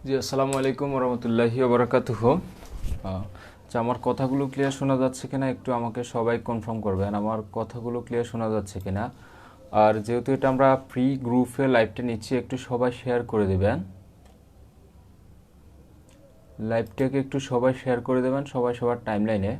জি, আসসালামু আলাইকুম ওরহমতুল্লাহি ওবরাকাতুহু। আচ্ছা, আমার কথাগুলো ক্লিয়ার শোনা যাচ্ছে কিনা একটু আমাকে সবাই কনফার্ম করবেন, আমার কথাগুলো ক্লিয়ার শোনা যাচ্ছে কিনা। আর যেহেতু এটা আমরা ফ্রি গ্রুপে লাইভটা নিচ্ছি, একটু সবাই শেয়ার করে দেবেন, লাইভটাকে একটু সবাই শেয়ার করে দেবেন, সবাই সবার টাইমলাইনে।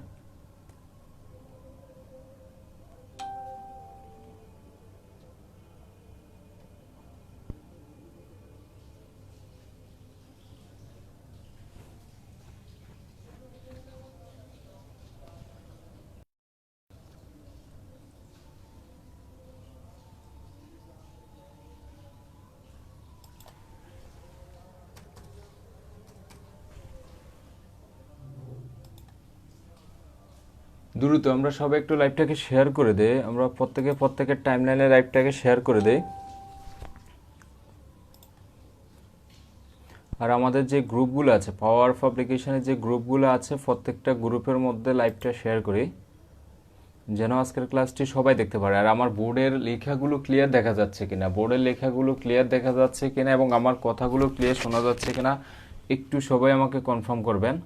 দ্রুত আমরা সবাই একটু লাইভটাকে শেয়ার করে দেই, আমরা প্রত্যেকের টাইমলাইনে লাইভটাকে শেয়ার করে দেই। আর আমাদের যে গ্রুপগুলো আছে, পাওয়ার অফ অ্যাপ্লিকেশনের যে গ্রুপগুলো আছে, প্রত্যেকটা গ্রুপের মধ্যে লাইভটা শেয়ার করি যেন আজকের ক্লাসটি সবাই দেখতে পারে। আর আমার বোর্ডের লেখাগুলো ক্লিয়ার দেখা যাচ্ছে কিনা, বোর্ডের লেখাগুলো ক্লিয়ার দেখা যাচ্ছে কিনা এবং আমার কথাগুলো ক্লিয়ার শোনা যাচ্ছে কিনা একটু সবাই আমাকে কনফার্ম করবেন।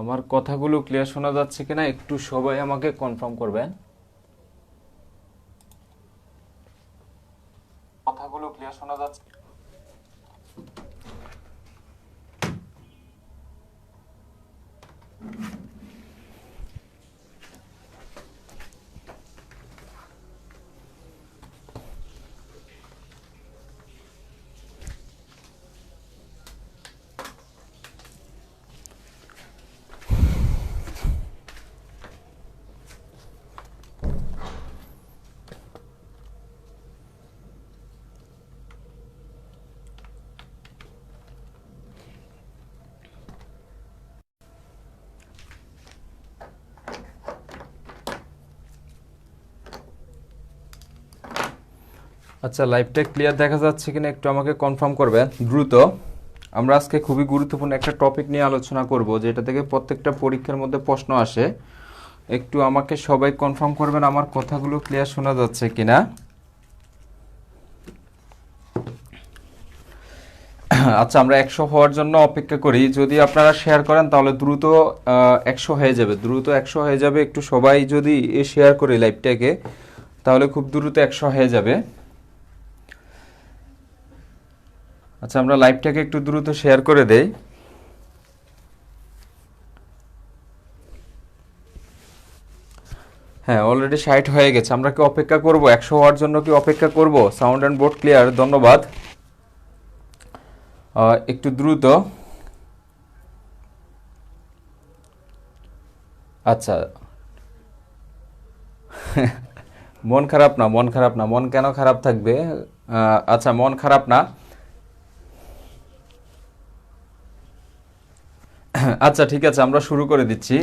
আমার কথাগুলো ক্লিয়ার শোনা যাচ্ছে কিনা একটু সবাই আমাকে কনফার্ম করবেন। কথাগুলো ক্লিয়ার শোনা যাচ্ছে। আচ্ছা, লাইভটা ক্লিয়ার দেখা যাচ্ছে কিনা একটু আমাকে কনফার্ম করবেন দ্রুত। আমরা আজকে খুবই গুরুত্বপূর্ণ একটা টপিক নিয়ে আলোচনা করব, যেটা থেকে প্রত্যেকটা পরীক্ষার মধ্যে প্রশ্ন আসে। একটু আমাকে সবাই কনফার্ম করবেন আমার কথাগুলো ক্লিয়ার শোনা যাচ্ছে কিনা। আচ্ছা, আমরা 100 হওয়ার জন্য অপেক্ষা করি। যদি আপনারা শেয়ার করেন তাহলে দ্রুত 100 হয়ে যাবে, দ্রুত 100 হয়ে যাবে। একটু সবাই যদি শেয়ার করে লাইভটাকে, তাহলে খুব দ্রুত 100 হয়ে যাবে। আচ্ছা, আমরা লাইভটাকে একটু দ্রুত শেয়ার করে দেই। হ্যাঁ, অলরেডি 60 হয়ে গেছে। আমরা কি অপেক্ষা করব? 100 হওয়ার জন্য কি অপেক্ষা করব? সাউন্ড অ্যান্ড বোর্ড ক্লিয়ার, ধন্যবাদ। একটু দ্রুত। আচ্ছা, মন খারাপ না, মন খারাপ না, মন কেন খারাপ থাকবে? আচ্ছা, মন খারাপ না। আচ্ছা, ঠিক আছে, আমরা শুরু করে দিচ্ছি।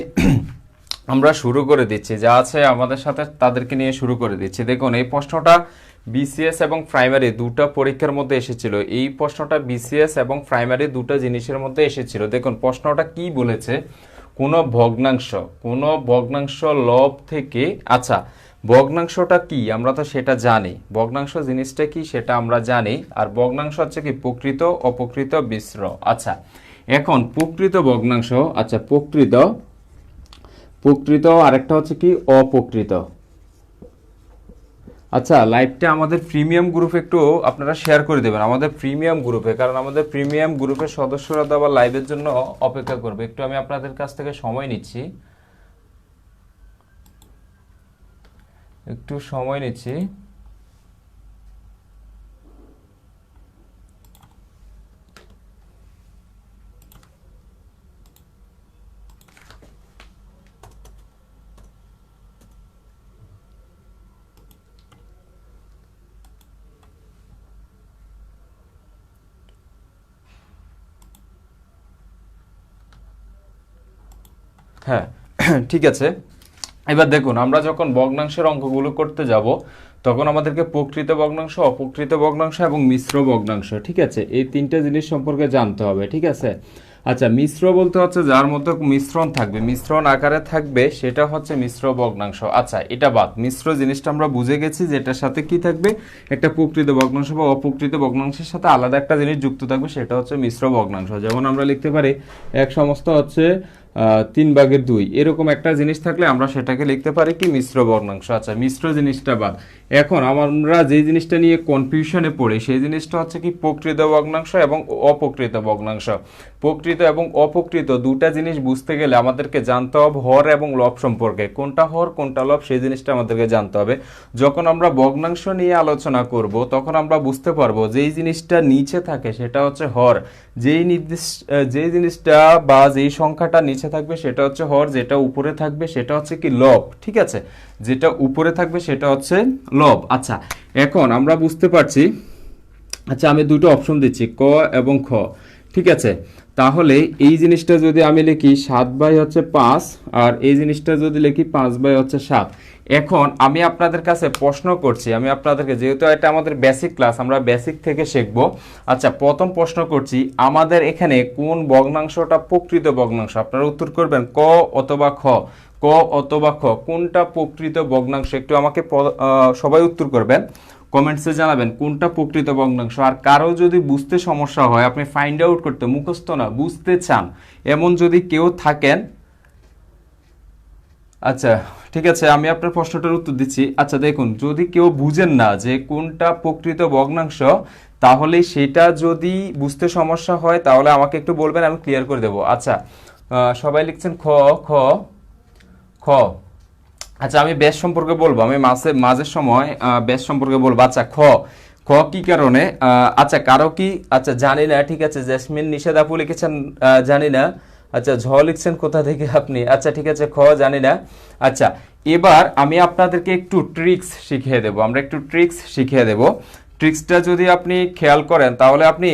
আমরা শুরু করে দিচ্ছি, যা আছে আমাদের সাথে তাদেরকে নিয়ে শুরু করে দিচ্ছি। দেখুন, এই প্রশ্নটা বিসিএস এবং প্রাইমারি দুটো পরীক্ষার মধ্যে এসেছিল। এই প্রশ্নটা বিসিএস এবং প্রাইমারি দুটো জিনিসের মধ্যে এসেছিল। দেখুন প্রশ্নটা কি বলেছে, কোনো ভগ্নাংশ লব থেকে। আচ্ছা, ভগ্নাংশটা কি আমরা তো সেটা জানি, ভগ্নাংশ জিনিসটা কি সেটা আমরা জানি। আর ভগ্নাংশ হচ্ছে কি প্রকৃত অপ্রকৃত মিশ্র। আচ্ছা, এখন প্রকৃত ভগ্নাংশ, আচ্ছা প্রকৃত, আরেকটা হচ্ছে কি অপ্রকৃত। আচ্ছা, লাইভটা আমাদের প্রিমিয়াম গ্রুপে একটু আপনারা শেয়ার করে দেবেন, আমাদের প্রিমিয়াম গ্রুপে, কারণ আমাদের প্রিমিয়াম গ্রুপের সদস্যরা তো আবার লাইভের জন্য অপেক্ষা করবে। একটু আমি আপনাদের কাছ থেকে সময় নিচ্ছি, একটু সময় নিচ্ছি। হ্যাঁ, ঠিক আছে। এবার দেখুন, আমরা যখন ভগ্নাংশের অঙ্কগুলো করতে যাব, তখন আমাদেরকে প্রকৃত ভগ্নাংশ, অপ্রকৃত ভগ্নাংশ এবং মিশ্র ভগ্নাংশ, ঠিক আছে, এই তিনটে জিনিস সম্পর্কে জানতে হবে। ঠিক আছে, আচ্ছা, মিশ্র বলতে হচ্ছে যার মধ্যে মিশ্রণ থাকবে, মিশ্রণ আকারে থাকবে, সেটা হচ্ছে মিশ্র ভগ্নাংশ। আচ্ছা, এটা বাদ, মিশ্র জিনিসটা আমরা বুঝে গেছি যে এটার সাথে কি থাকবে, একটা প্রকৃত ভগ্নাংশ বা অপ্রকৃত ভগ্নাংশের সাথে আলাদা একটা জিনিস যুক্ত থাকবে, সেটা হচ্ছে মিশ্র ভগ্নাংশ। যেমন আমরা লিখতে পারি এক সমস্ত হচ্ছে 3/2, এরকম একটা জিনিস থাকলে আমরা সেটাকে লিখতে পারি কি, মিশ্র ভগ্নাংশ। আচ্ছা, মিশ্র জিনিসটা বাদ, এখন আমরা যে জিনিসটা নিয়ে কনফিউশনে পড়ি সেই জিনিসটা হচ্ছে কি, প্রকৃত ভগ্নাংশ এবং অপ্রকৃত ভগ্নাংশ। প্রকৃত এবং অপ্রকৃত দুটা জিনিস বুঝতে গেলে আমাদেরকে জানতে হবে হর এবং লব সম্পর্কে, কোনটা হর কোনটা লব সেই জিনিসটা আমাদেরকে জানতে হবে। যখন আমরা ভগ্নাংশ নিয়ে আলোচনা করব তখন আমরা বুঝতে পারবো যেই জিনিসটা নিচে থাকে সেটা হচ্ছে হর, যেই জিনিসটা বা যেই সংখ্যাটা নিচে থাকবে সেটা হচ্ছে হর, যেটা উপরে থাকবে সেটা হচ্ছে কি লব। ঠিক আছে, যেটা উপরে থাকবে সেটা হচ্ছে লব। আচ্ছা, এখন আমরা বুঝতে পারছি। আচ্ছা, আমি দুটো অপশন দিচ্ছি, ক এবং খ। ঠিক আছে, তাহলে এই জিনিসটা যদি আমি লিখি 7/5, আর এই জিনিসটা যদি লিখি 5/7। এখন আমি আপনাদের কাছে প্রশ্ন করছি, আমি আপনাদেরকে, যেহেতু এটা আমাদের বেসিক ক্লাস, আমরা বেসিক থেকে শিখব। আচ্ছা, প্রথম প্রশ্ন করছি, আমাদের এখানে কোন ভগ্নাংশটা প্রকৃত ভগ্নাংশ? আপনারা উত্তর করবেন ক অথবা খ, ক অথবা খ, কোনটা প্রকৃত ভগ্নাংশ? একটু আমাকে সবাই উত্তর করবেন, কমেন্টসে জানাবেন কোনটা প্রকৃত ভগ্নাংশ। আর কারো যদি বুঝতে সমস্যা হয়, আপনি ফাইন্ড আউট করতে, মুখস্থ না, বুঝতে চান, এমন যদি কেউ থাকেন, আচ্ছা ঠিক আছে, আমি আপনার প্রশ্নটার উত্তর দিচ্ছি। আচ্ছা দেখুন, যদি কেউ বুঝেন না যে কোনটা প্রকৃত ভগ্নাংশ, তাহলে সেটা যদি বুঝতে সমস্যা হয় তাহলে আমাকে একটু বলবেন, আমি ক্লিয়ার করে দেবো। আচ্ছা, সবাই লিখছেন খ, খ, খ। আচ্ছা, আমি ব্যাস সম্পর্কে বলবো, আমি মাঝের সময় ব্যাস সম্পর্কে বলবো। আচ্ছা, খ, খ কি কারণে? আচ্ছা, কারো কি, আচ্ছা জানি না, ঠিক আছে, জেসমিন নিষেধ আপু লিখেছেন জানি না। আচ্ছা, ঝ লিখছেন কোথা থেকে আপনি? আচ্ছা ঠিক আছে, খ জানি না। আচ্ছা, এবার আমি আপনাদেরকে একটু ট্রিক্স শিখিয়ে দেবো, আমরা একটু ট্রিক্স শিখিয়ে দেবো। ট্রিক্সটা যদি আপনি খেয়াল করেন তাহলে আপনি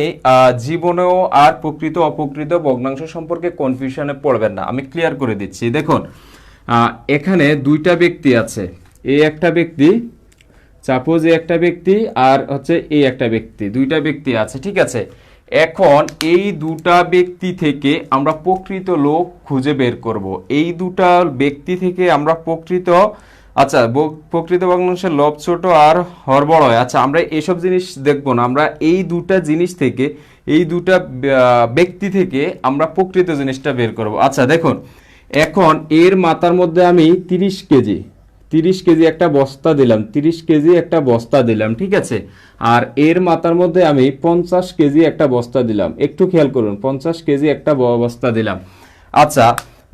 জীবনেও আর প্রকৃত অপ্রকৃত ভগ্নাংশ সম্পর্কে কনফিউশনে পড়বেন না। আমি ক্লিয়ার করে দিচ্ছি, দেখুন এখানে দুইটা ব্যক্তি আছে, এই একটা ব্যক্তি, সাপোজ এই একটা ব্যক্তি, আর হচ্ছে এই একটা ব্যক্তি, দুইটা ব্যক্তি আছে। ঠিক আছে, এখন এই দুটা ব্যক্তি থেকে আমরা প্রকৃত লোক খুঁজে বের করব। এই দুটা ব্যক্তি থেকে আমরা প্রকৃত, আচ্ছা প্রকৃত ভগ্নাংশের লব ছোট আর হর বড় হয়। আচ্ছা, আমরা এসব জিনিস দেখবো না, আমরা এই দুটা জিনিস থেকে, এই দুটা ব্যক্তি থেকে আমরা প্রকৃত জিনিসটা বের করব। আচ্ছা দেখুন, এখন এর মাথার মধ্যে আমি 30 কেজি একটা বস্তা দিলাম, 30 কেজি একটা বস্তা দিলাম। ঠিক আছে, আর এর মাথার মধ্যে আমি 50 কেজি একটা বস্তা দিলাম। একটু খেয়াল করুন, 50 কেজি একটা বস্তা দিলাম। আচ্ছা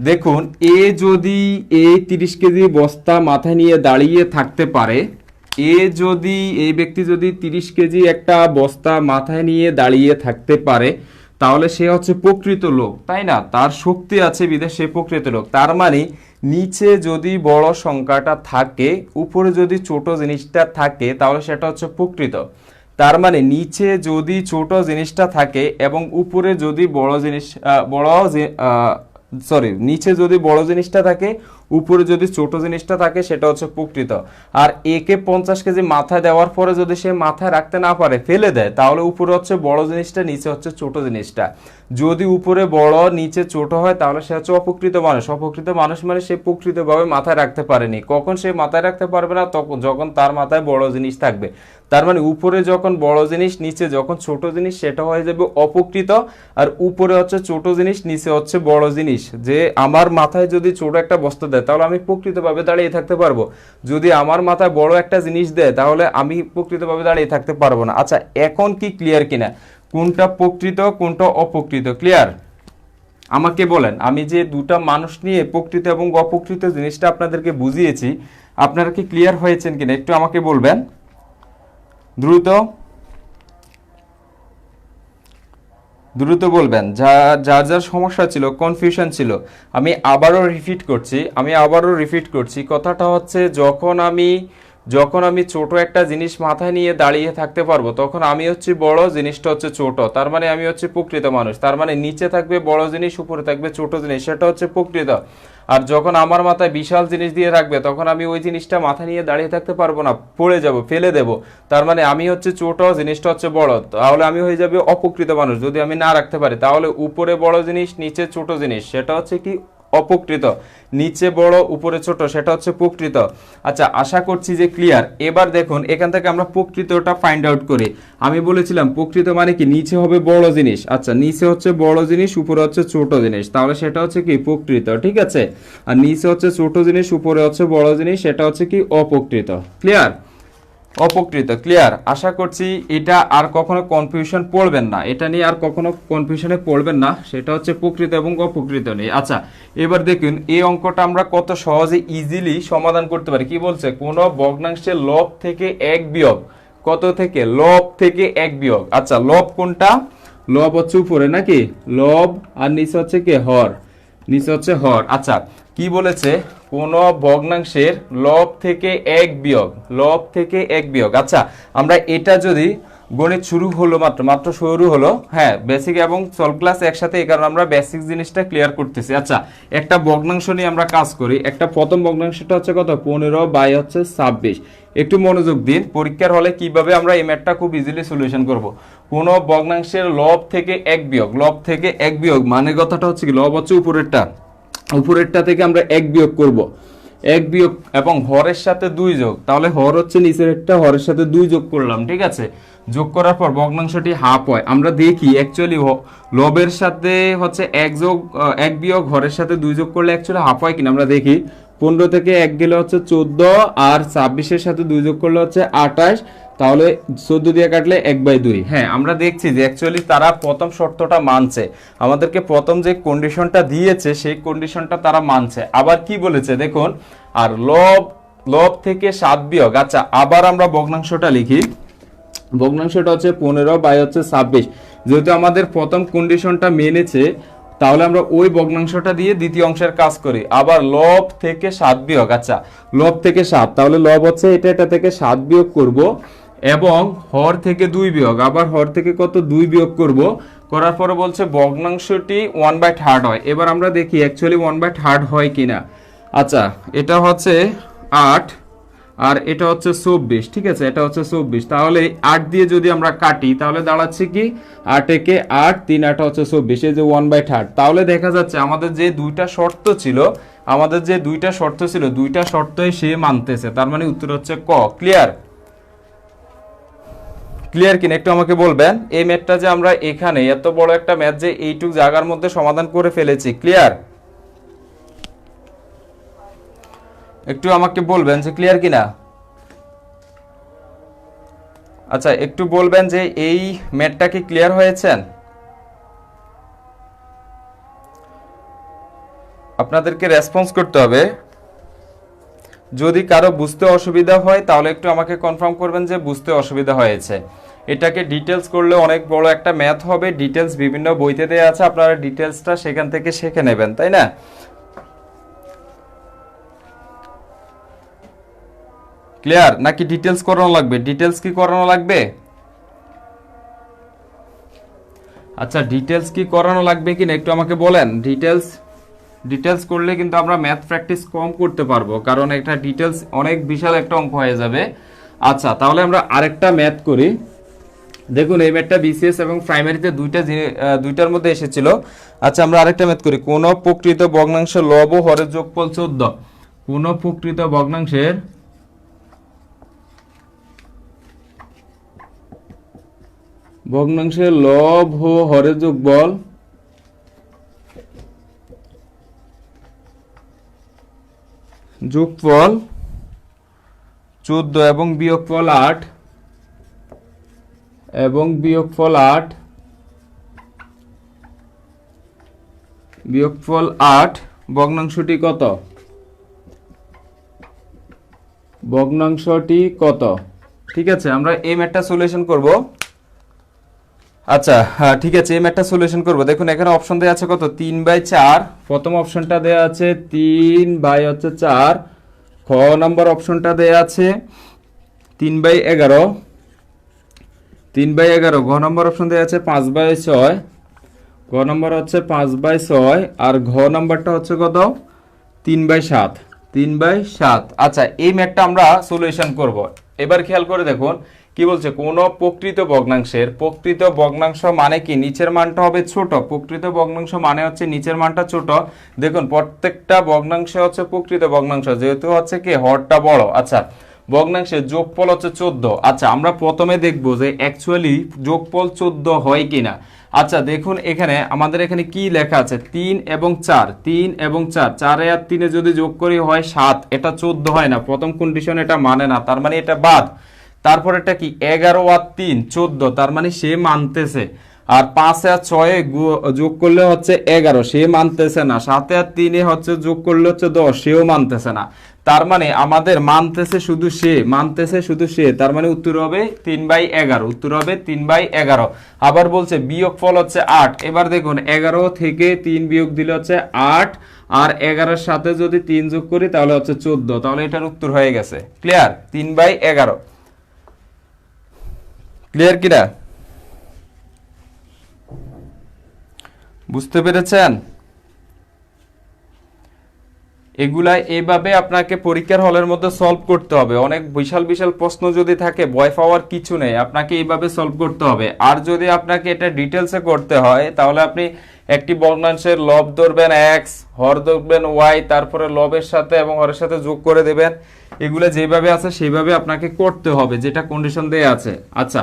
দেখুন, এ যদি এই 30 কেজি বস্তা মাথায় নিয়ে দাঁড়িয়ে থাকতে পারে, এই ব্যক্তি যদি 30 কেজি একটা বস্তা মাথায় নিয়ে দাঁড়িয়ে থাকতে পারে, তাহলে সে হচ্ছে প্রকৃত লোক, তাই না? তার শক্তি আছে বিদেশ, সে প্রকৃত লোক। তার মানে নিচে যদি বড় সংখ্যাটা থাকে, উপরে যদি ছোট জিনিসটা থাকে, তাহলে সেটা হচ্ছে প্রকৃত। তার মানে নিচে যদি ছোট জিনিসটা থাকে এবং উপরে যদি বড় জিনিস, নিচে যদি বড় জিনিসটা থাকে, উপরে যদি ছোট জিনিসটা থাকে, সেটা হচ্ছে প্রকৃত। আর একে 50 কেজি মাথায় দেওয়ার পরে যদি সে মাথায় রাখতে না পারে, ফেলে দেয়, তাহলে উপরে হচ্ছে বড় জিনিসটা, নিচে হচ্ছে ছোট জিনিসটা। যদি উপরে বড় নিচে ছোট হয়, তাহলে সে হচ্ছে অপ্রকৃত মানুষ। অপ্রকৃত মানুষ মানে সে প্রকৃতভাবে মাথায় রাখতে পারেনি। কখন সে মাথায় রাখতে পারবে না? তখন যখন তার মাথায় বড় জিনিস থাকবে। তার মানে উপরে যখন বড় জিনিস, নিচে যখন ছোট জিনিস, সেটা হয়ে যাবে অপ্রকৃত। আর উপরে হচ্ছে ছোট জিনিস, নিচে হচ্ছে বড় জিনিস। যে আমার মাথায় যদি ছোট একটা বস্তা দেয়, তাহলে আমি প্রকৃতভাবে দাঁড়িয়ে থাকতে পারবো। যদি আমার মাথায় বড় একটা জিনিস দেয়, তাহলে আমি প্রকৃতভাবে দাঁড়িয়ে থাকতে পারবো না। আচ্ছা, এখন কি ক্লিয়ার কিনা কোনটা প্রকৃত কোনটা অপ্রকৃত? ক্লিয়ার? আমাকে বলেন, আমি যে দুটা মানুষ নিয়ে প্রকৃত এবং অপ্রকৃত জিনিসটা আপনাদেরকে বুঝিয়েছি, আপনারা কি ক্লিয়ার হয়েছেন কিনা একটু আমাকে বলবেন দ্রুত, দ্রুত বলবেন। যার যার সমস্যা ছিল, কনফিউশন ছিল, আমি আবারও রিপিট করছি, কথাটা হচ্ছে, যখন আমি যখন আমি ছোট একটা জিনিস মাথায় নিয়ে দাঁড়িয়ে থাকতে পারবো তখন আমি হচ্ছে বড়, জিনিসটা হচ্ছে ছোট, তার মানে আমি হচ্ছে প্রকৃত মানুষ। তার মানে নিচে থাকবে বড় জিনিস, উপরে থাকবে ছোট জিনিস, সেটা হচ্ছে প্রকৃত। আর যখন আমার মাথায় বিশাল জিনিস দিয়ে রাখবে তখন আমি ওই জিনিসটা মাথায় নিয়ে দাঁড়িয়ে থাকতে পারবো না, পড়ে যাব, ফেলে দেব। তার মানে আমি হচ্ছে ছোট, জিনিসটা হচ্ছে বড়, তাহলে আমি হয়ে যাবে অপ্রকৃত মানুষ যদি আমি না রাখতে পারি। তাহলে উপরে বড় জিনিস, নিচে ছোট জিনিস, সেটা হচ্ছে কি অপ্রকৃত। নিচে বড় উপরে ছোট, সেটা হচ্ছে প্রকৃত। আচ্ছা, আশা করছি যে ক্লিয়ার। এবার দেখুন এখান থেকে আমরা প্রকৃতটা ফাইন্ড আউট করি। আমি বলেছিলাম প্রকৃত মানে কি নিচে হবে বড় জিনিস। আচ্ছা, নিচে হচ্ছে বড় জিনিস, উপরে হচ্ছে ছোট জিনিস, তাহলে সেটা হচ্ছে কি প্রকৃত, ঠিক আছে। আর নিচে হচ্ছে ছোট জিনিস, উপরে হচ্ছে বড় জিনিস, সেটা হচ্ছে কি অপ্রকৃত। ক্লিয়ার? অপকৃত। ক্লিয়ার? আশা করছি এটা আর কখনো কনফিউশন পড়বেন না, এটা নিয়ে আর কখনো কনফিউশনে পড়বেন না, সেটা হচ্ছে প্রকৃত এবং অপকৃত নিয়ে। আচ্ছা, এবার দেখুন এই অঙ্কটা আমরা কত সহজে ইজিলি সমাধান করতে পারি। কি বলছে? কোন ভগ্নাংশের লব থেকে এক বিয়োগ, কত থেকে? লব থেকে এক বিয়োগ। আচ্ছা, লব কোনটা? লব হচ্ছে উপরে নাকি? লব আর নিচে হচ্ছে কি হর, নিচে হচ্ছে হর। আচ্ছা, কি বলেছে? কোন ভগ্নাংশের লব থেকে এক বিয়োগ, লব থেকে এক বিয়োগ। আচ্ছা, আমরা এটা যদি গণিত শুরু হলো মাত্র শুরু হলো, হ্যাঁ, বেসিক এবং সলভ ক্লাস একসাথে, এই কারণে আমরা বেসিক জিনিসটা ক্লিয়ার করতেছি। আচ্ছা, একটা ভগ্নাংশ নিয়ে আমরা কাজ করি। একটা প্রথম ভগ্নাংশটা হচ্ছে কত? 15/26। একটু মনোযোগ দিন, পরীক্ষার হলে কিভাবে আমরা এই ম্যাথটা খুব ইজিলি সলিউশন করব। কোন ভগ্নাংশের লব থেকে এক বিয়োগ, লব থেকে এক বিয়োগ মানে কথাটা হচ্ছে কি, লব হচ্ছে উপরেরটা, উপরেরটা থেকে আমরা এক বিয়োগ করব, এক বিয়োগ এবং হরের সাথে 2 যোগ, তাহলে হর হচ্ছে নিচের একটা, হরের সাথে 2 যোগ করলাম, ঠিক আছে। যোগ করার পর ভগ্নাংশটি হাফ হয়। আমরা দেখি অ্যাকচুয়ালি লবের সাথে হচ্ছে এক বিয়োগ হরের সাথে 2 যোগ করলে অ্যাকচুয়ালি হাফ হয় কিনা আমরা দেখি। 15 থেকে 1 গেলে হচ্ছে 14, আর 26-এর সাথে 2 যোগ করলে হচ্ছে 28, তাহলে 14 দিয়ে কাটলে 1/2। হ্যাঁ, আমরা দেখছি যে অ্যাকচুয়ালি তারা প্রথম শর্তটা মানছে, আমাদেরকে প্রথম যে কন্ডিশনটা দিয়েছে সেই কন্ডিশনটা তারা মানছে। আবার কি বলেছে দেখুন, আর লব থেকে 7 বিয়োগ। আচ্ছা, আবার আমরা ভগ্নাংশটা লিখি। ভগ্নাংশটা হচ্ছে 15/26। যেহেতু আমাদের প্রথম কন্ডিশনটা মেনেছে, তাহলে আমরা ওই ভগ্নাংশটা দিয়ে দ্বিতীয় অংশের কাজ করি। আবার লব থেকে 7 বিয়োগ। আচ্ছা, লব থেকে 7, তাহলে লব হচ্ছে এটা থেকে 7 বিয়োগ করব, এবং হর থেকে 2 বিয়োগ, আবার হর থেকে কত? 2 বিয়োগ করব। করার পরে বলছে ভগ্নাংশটি 1/3 হয়। এবার আমরা দেখি অ্যাকচুয়ালি 1/3 হয় কিনা। আচ্ছা, এটা হচ্ছে 8 আর এটা হচ্ছে 24, ঠিক আছে, এটা হচ্ছে 24। তাহলে 8 দিয়ে যদি আমরা কাটি তাহলে দাঁড়াচ্ছে কি 8 একে 8, 3 8 হচ্ছে 24, এই যে 1/3। তাহলে দেখা যাচ্ছে আমাদের যে দুইটা শর্ত ছিল, দুইটা শর্তই সে মানতেছে, তার মানে উত্তর হচ্ছে ক। ক্লিয়ার? ক্লিয়ার কিনা একটু আমাকে বলবেন। এই ম্যাথটা যে আমরা এখানে এত বড় একটা ম্যাথ যে এইটুক জায়গার মধ্যে সমাধান করে ফেলেছি, ক্লিয়ার? একটু আমাকে বলবেন যে ক্লিয়ার কিনা। আচ্ছা, একটু বলবেন যে এই ম্যাথটা কি ক্লিয়ার হয়েছেন? আপনাদেরকে রেসপন্স করতে হবে। যদি কারো বুঝতে অসুবিধা হয় তাহলে একটু আমাকে কনফার্ম করবেন যে বুঝতে অসুবিধা হয়েছে। এটাকে ডিটেলস করলে অনেক বড় একটা ম্যাথ হবে, ডিটেলস বিভিন্ন বইতে দেওয়া আছে, আপনারা ডিটেলসটা সেখান থেকে শিখে নেবেন, তাই না? ক্লিয়ার? নাকি ডিটেলস করানো লাগবে? ডিটেলস কি করানো লাগবে? আচ্ছা, ডিটেলস কি করানো লাগবে কিনা একটু আমাকে বলেন। ডিটেলস করলে কিন্তু আমরা ম্যাথ প্র্যাকটিস কম করতে পারবো, কারণ একটা ডিটেলস অনেক বিশাল একটা অঙ্ক হয়ে যাবে। আচ্ছা, তাহলে আমরা আরেকটা ম্যাথ করি। দেখুন এই ম্যাথটা বিসিএস এবং প্রাইমারিতে দুইটার মধ্যে এসেছিল। আচ্ছা, আমরা আরেকটা ম্যাথ করি। কোন প্রকৃত ভগ্নাংশের লব ও হরের যোগফল 14। কোন প্রকৃত ভগ্নাংশের লব ও হরের যোগফল যোগফল 14 এবং বিয়োগফল 8 বিয়োগফল 8 ভগ্নাংশটি কত? ঠিক আছে, আমরা এই ম্যাথটা সলিউশন করব। আচ্ছা, ঠিক আছে, এই ম্যাথটা সলিউশন করব। দেখুন এখানে অপশন দেওয়া আছে কত? 3/4। প্রথম অপশনটা দেওয়া আছে 3/4। খ নাম্বার অপশনটা দেওয়া আছে 3/11, 3/11। ঘ নম্বর অপশন দেওয়া আছে 5/6, ঘ নম্বর হচ্ছে 5/6, আর ঘ নম্বরটা হচ্ছে কত? 3/7, 3/7। আচ্ছা, এই ম্যাথটা আমরা সলিউশন করব। এবার খেয়াল করে দেখুন কি বলছে, কোন প্রকৃত ভগ্নাংশের, প্রকৃত ভগ্নাংশ মানে কি নিচের মানটা হবে ছোট, প্রকৃত ভগ্নাংশ মানে হচ্ছে নিচের মানটা ছোট। দেখুন প্রত্যেকটা ভগ্নাংশ হচ্ছে প্রকৃত ভগ্নাংশ, যেহেতু হচ্ছে কি হরটা বড়। আচ্ছা, ভগ্নাংশের যোগফল হচ্ছে 14। আচ্ছা, আমরা প্রথমে দেখবো যে অ্যাকচুয়ালি যোগফল 14 হয় কিনা। আচ্ছা দেখুন এখানে আমাদের এখানে কি লেখা আছে, 3 এবং 4, 3 এবং 4, 4 আর 3 যদি যোগ করি হয় 7, এটা 14 হয় না, প্রথম কন্ডিশন এটা মানে না, তার মানে এটা বাদ। তারপর এটা কি 11 আর 3 14, তার মানে সে মানতেছে। আর 5 আর 6 যোগ করলে হচ্ছে 11, সে মানতেছে না। 7 আর 3 হচ্ছে যোগ করলে হচ্ছে 10, সেও মানতেছে না। তার মানে আমাদের মানতেছে শুধু সে, মানতেছে শুধু সে, তার মানে উত্তর হবে 3/11, উত্তর হবে 3/11। আবার বলছে বিয়োগফল হচ্ছে 8। এবার দেখুন 11 থেকে 3 বিয়োগ দিলে হচ্ছে 8, আর 11-এর সাথে যদি 3 যোগ করি তাহলে হচ্ছে 14, তাহলে এটার উত্তর হয়ে গেছে। ক্লিয়ার? 3/11। ক্লিয়ার কিনা? বুঝতে পেরেছেন? এগুলা এইভাবে আপনাকে পরীক্ষার হলের মধ্যে সলভ করতে হবে। অনেক বিশাল বিশাল প্রশ্ন যদি থাকে ভয় পাওয়ার কিছু নেই, আপনাকে এইভাবে সলভ করতে হবে। আর যদি আপনাকে এটা ডিটেলসে করতে হয় তাহলে আপনি একটি ভগ্নাংশের লব ধরবেন x, হর ধরবেন y, তারপরে লবের সাথে এবং হরের সাথে যোগ করে দেবেন। এগুলো যেভাবে আছে সেইভাবে আপনাকে করতে হবে, যেটা কন্ডিশন দেয়া আছে। আচ্ছা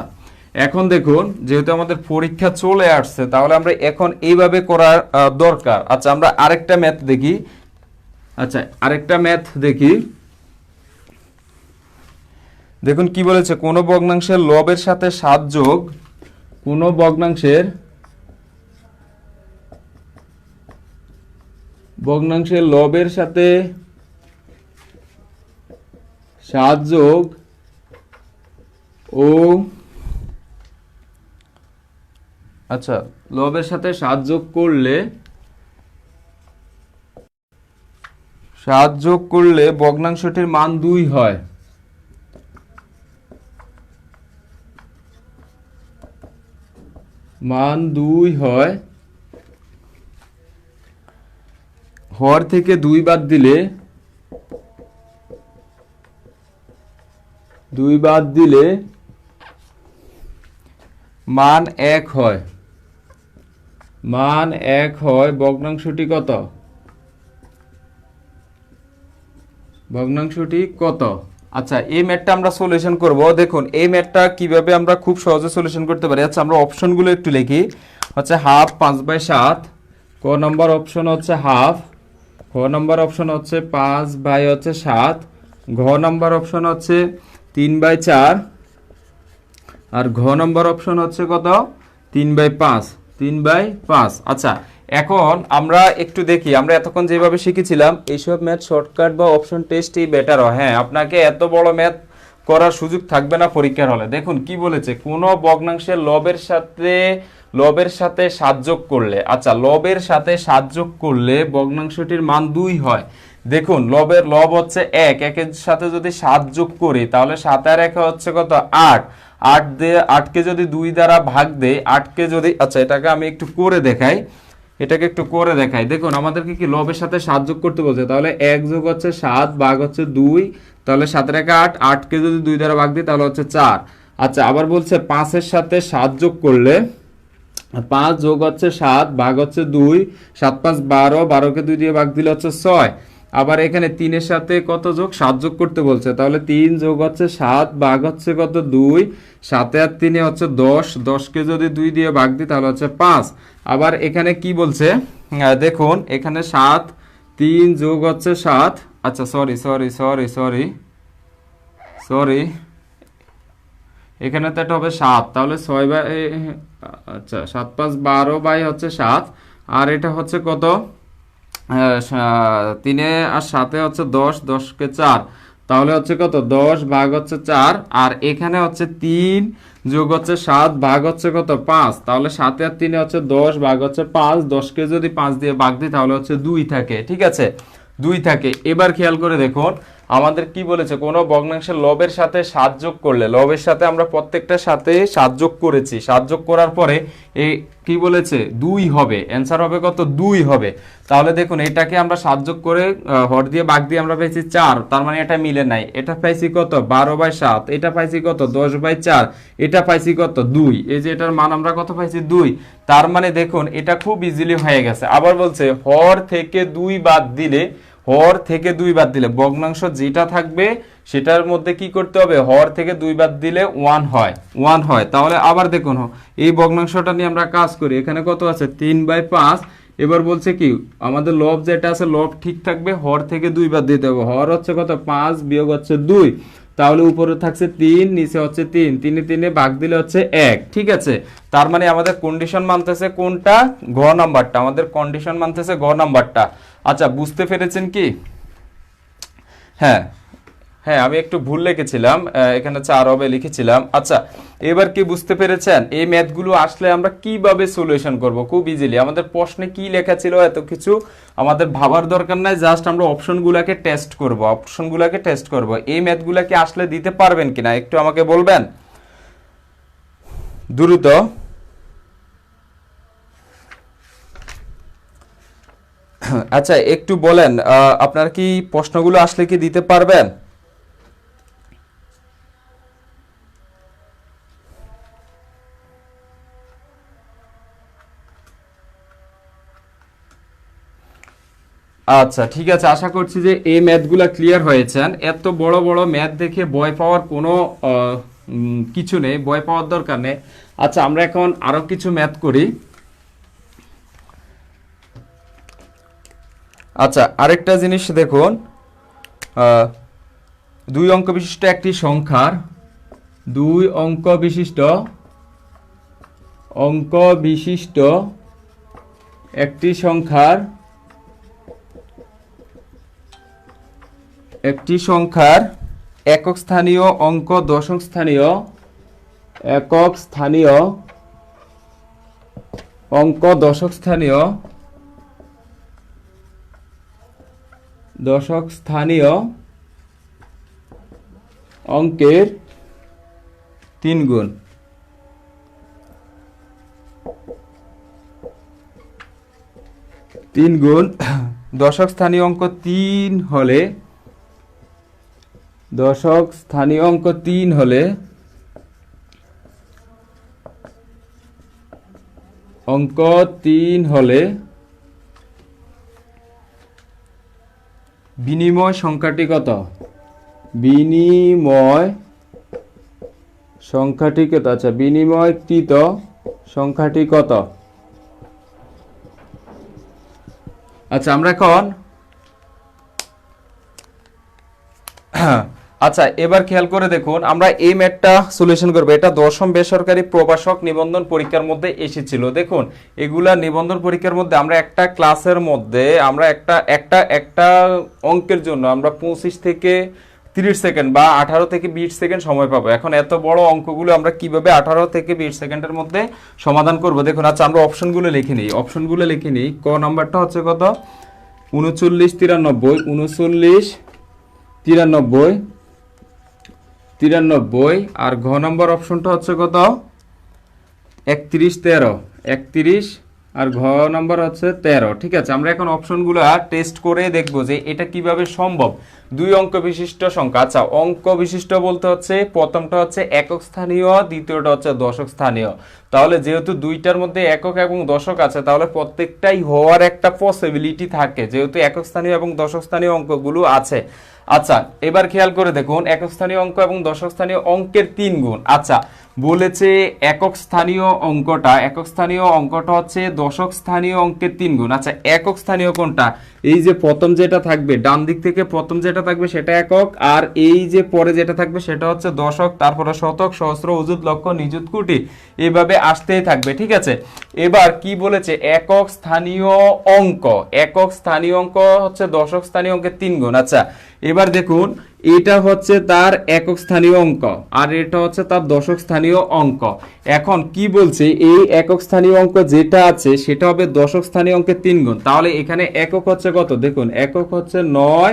এখন দেখুন যেহেতু আমাদের পরীক্ষা চলে আসছে, তাহলে আমরা এখন এইভাবে করার দরকার। আচ্ছা আমরা আরেকটা ম্যাথ দেখি। আচ্ছা আরেকটা ম্যাথ দেখি। দেখুন কি বলেছে, কোন ভগ্নাংশের লবের সাথে 7 যোগ, কোন ভগ্নাংশের লবের সাথে 7 যোগ ও, আচ্ছা লবের সাথে 7 যোগ করলে, 7 যোগ করলে ভগ্নাংশটির মান 2 হয়। মান 2 হয়। হর থেকে 2 বাদ দিলে, 2 বাদ দিলে মান 1 হয়। মান 1 হয়। ভগ্নাংশটি কত? ভগ্নাংশটি কত? আচ্ছা এই ম্যাথটা আমরা সলিউশন করব। দেখুন এই ম্যাথটা কিভাবে আমরা খুব সহজে সলিউশন করতে পারি। আচ্ছা আমরা অপশনগুলো একটু লিখি। হচ্ছে হাফ 5/7, ক নম্বর অপশন হচ্ছে হাফ, খ নম্বর অপশন হচ্ছে 5/7, ঘ নম্বর অপশন হচ্ছে 3/4, আর ঘ নম্বর অপশন হচ্ছে কত? 3/5, 3/5। আচ্ছা এখন আমরা একটু দেখি, আমরা এতক্ষণ যেভাবে শিখেছিলাম এইসব ম্যাথ শর্টকাট বা অপশন টেস্টই বেটার হয়। হ্যাঁ আপনাকে এত বড় ম্যাথ করার সুযোগ থাকবে না পরীক্ষার হলে। দেখুন কি বলেছে, কোন ভগ্নাংশের লবের সাথে 7 যোগ করলে, আচ্ছা লবের সাথে 7 যোগ করলে ভগ্নাংশটির মান 2 হয়। দেখুন লব হচ্ছে 1, 1-এর সাথে যদি 7 যোগ করি তাহলে 7 আর 1 হচ্ছে কত? 8, 8 দিয়ে 8কে যদি 2 দ্বারা ভাগ দেই, 8কে যদি, আচ্ছা এটাকে আমি একটু করে দেখাই, দেখুন আমাদেরকে কি লবের সাথে 7 যোগ করতে বলছে, তাহলে 1 যোগ হচ্ছে 7 ভাগ হচ্ছে 2, তাহলে 7 এর 8, 8কে যদি 2 দ্বারা ভাগ দিই তাহলে হচ্ছে 4। আচ্ছা আবার বলছে 5 এর সাথে 7 যোগ করলে, 5 যোগ হচ্ছে 7 ভাগ হচ্ছে 2, 7 5 12, 12কে 2 দিয়ে ভাগ দিলে হচ্ছে 6। আবার এখানে 3 এর সাথে কত যোগ? 7 যোগ করতে বলছে, তাহলে 3 যোগ হচ্ছে 7 ভাগ হচ্ছে কত? 2, 7 আর 3 হচ্ছে 10, 10কে যদি 2 দিয়ে ভাগ দিই তাহলে হচ্ছে 5। আবার এখানে কি বলছে দেখুন এখানে 7, 3 যোগ হচ্ছে 7, আচ্ছা সরি এখানে তো এটা হবে 7, তাহলে 6 বাই, আচ্ছা 7 5 12 বাই হচ্ছে 7, আর এটা হচ্ছে কত? 3 আর 7 হচ্ছে 10, 10কে 4, তাহলে হচ্ছে কত? 10 ভাগ হচ্ছে 4, আর এখানে হচ্ছে 3 যোগ হচ্ছে 7 ভাগ হচ্ছে কত? 5, তাহলে 7 আর 3 হচ্ছে 10 ভাগ হচ্ছে 5, 10কে যদি 5 দিয়ে ভাগ দিই তাহলে হচ্ছে 2 থাকে। ঠিক আছে 2 থাকে। এবার খেয়াল করে দেখুন আমাদের কি বলেছে, কোন ভগ্নাংশের লবের সাথে 7 যোগ করলে, লবের সাথে আমরা প্রত্যেকটার সাথে 7 যোগ করেছি, 7 যোগ করার পরে এই কি বলেছে 2 হবে, অ্যান্সার হবে কত 2 হবে। তাহলে দেখুন এটাকে আমরা 7 যোগ করে হর দিয়ে ভাগ দিয়ে আমরা পেয়েছি 4, তার মানে এটা মিলে নাই। এটা পাইছি কত 12/7, এটা পাইছি কত 10/4, এটা পাইছি কত 2, এই যে এটার মান আমরা কত পাইছি 2। তার মানে দেখুন এটা খুব ইজিলি হয়ে গেছে। আবার বলছে হর থেকে 2 বাদ দিলে, হর থেকে 2 বাদ দিলে ভগ্নাংশ যেটা থাকবে সেটার মধ্যে কি করতে হবে, হর থেকে 2 বাদ দিলে 1 হয়, 1 হয়। তাহলে আবার দেখুন এই ভগ্নাংশটা নিয়ে আমরা কাজ করি, এখানে কত আছে 3/5। এবার বলছে কি আমাদের লব যেটা আছে লব ঠিক থাকবে, হর থেকে 2 বাদ দিতে হবে। হর হচ্ছে কত 5 বিয়োগ হচ্ছে 2, তাহলে উপরে থাকছে 3, নিচে হচ্ছে 3, 3 ভাগ দিলে হচ্ছে 1। ঠিক আছে, তার মানে আমাদের কন্ডিশন মানতেছে কোনটা, ঘ নাম্বারটা, আমাদের কন্ডিশন মানতেছে ঘ নাম্বারটা। আচ্ছা বুঝতে পেরেছেন কি? হ্যাঁ হ্যাঁ, আমি একটু ভুল লিখেছিলাম, এখানে 4 হবে লিখেছিলাম। আচ্ছা এবার কি বুঝতে পেরেছেন এই ম্যাথগুলো আসলে আমরা কিভাবে সলিউশন করব? খুব ইজিলি। আমাদের প্রশ্নে কি লেখা ছিল এত কিছু আমাদের ভাবার দরকার নাই, জাস্ট আমরা অপশনগুলোকে টেস্ট করব, অপশনগুলোকে টেস্ট করব। এই ম্যাথগুলো কি আসলে দিতে পারবেন কিনা একটু আমাকে বলবেন দ্রুত। আচ্ছা একটু বলেন আপনার কি প্রশ্নগুলো আসলে কি দিতে পারবেন? আচ্ছা ঠিক আছে, আশা করছি যে এই ম্যাথগুলো ক্লিয়ার হয়েছেন। এত বড় বড় ম্যাথ দেখে ভয় পাওয়ার কোনো কিছু নেই, ভয় পাওয়ার দরকার নেই। আচ্ছা আমরা এখন আরো কিছু ম্যাথ করি। আচ্ছা আরেকটা জিনিস দেখুন, 2 অঙ্ক বিশিষ্ট একটি সংখ্যার, 2 অঙ্ক বিশিষ্ট একটি সংখ্যার একক স্থানীয় অঙ্ক দশক স্থানীয় অঙ্ক দশক স্থানীয় অঙ্কের 3 গুণ। দশক স্থানীয় অঙ্ক 3 হলে, দশক স্থানীয় অঙ্ক 3 হলে বিনিময় সংখ্যাটি কত? আচ্ছা বিনিময়কৃত সংখ্যাটি কত? আচ্ছা আমরা এখন আচ্ছা এবার খেয়াল করে দেখুন, আমরা এই ম্যাথটা সলিউশন করব। এটা 10ম বেসরকারি প্রভাষক নিবন্ধন পরীক্ষার মধ্যে এসেছিল। দেখুন এগুলা নিবন্ধন পরীক্ষার মধ্যে আমরা একটা ক্লাসের মধ্যে আমরা একটা অঙ্কের জন্য আমরা 25 থেকে 30 সেকেন্ড বা 18 থেকে 20 সেকেন্ড সময় পাবো। এখন এত বড় অঙ্কগুলো আমরা কিভাবে 18 থেকে 20 সেকেন্ডের মধ্যে সমাধান করব দেখুন। আচ্ছা আমরা অপশনগুলো লিখে নিই। ক নাম্বারটা হচ্ছে কত 39 আর ঘ নম্বর অপশনটা হচ্ছে কত 31 আর ঘ নম্বর হচ্ছে 13। ঠিক আছে, আমরা এখন অপশনগুলো টেস্ট করে দেখবো যে এটা কিভাবে সম্ভব। 2 অঙ্ক বিশিষ্ট সংখ্যা। আচ্ছা অঙ্ক বিশিষ্ট বলতে হচ্ছে প্রথমটা হচ্ছে একক স্থানীয়, দ্বিতীয়টা হচ্ছে দশক স্থানীয়। তাহলে যেহেতু দুইটার মধ্যে একক এবং দশক আছে তাহলে প্রত্যেকটাই হওয়ার একটা পসিবিলিটি থাকে, যেহেতু একক স্থানীয় এবং দশক স্থানীয় অঙ্কগুলো আছে। আচ্ছা এবার খেয়াল করে দেখুন একক স্থানীয় অঙ্ক এবং দশক স্থানীয় অঙ্কের 3 গুণ। আচ্ছা বলেছে একক স্থানীয় অঙ্কটা হচ্ছে দশক স্থানীয় অঙ্কের 3 গুণ। আচ্ছা একক স্থানীয় কোনটা? এই যে প্রথম যেটা থাকবে, ডান দিক থেকে প্রথম যেটা থাকবে সেটা একক, আর এই যে পরে যেটা থাকবে সেটা হচ্ছে দশক, তারপরে শতক, সহস্র, অযুত, লক্ষ, নিযুত, কোটি, এইভাবে আসতেই থাকবে। ঠিক আছে, এবার কি বলেছে একক স্থানীয় অঙ্ক হচ্ছে দশক স্থানীয় অঙ্কের 3 গুণ। আচ্ছা এবার দেখুন এটা হচ্ছে তার একক স্থানীয় অঙ্ক, আর এটা হচ্ছে তার দশক স্থানীয় অঙ্ক। এখন কি বলছে, এই একক স্থানীয় অঙ্ক যেটা আছে সেটা হবে দশক স্থানীয় অঙ্কের 3 গুণ। তাহলে এখানে একক হচ্ছে কত, দেখুন একক হচ্ছে 9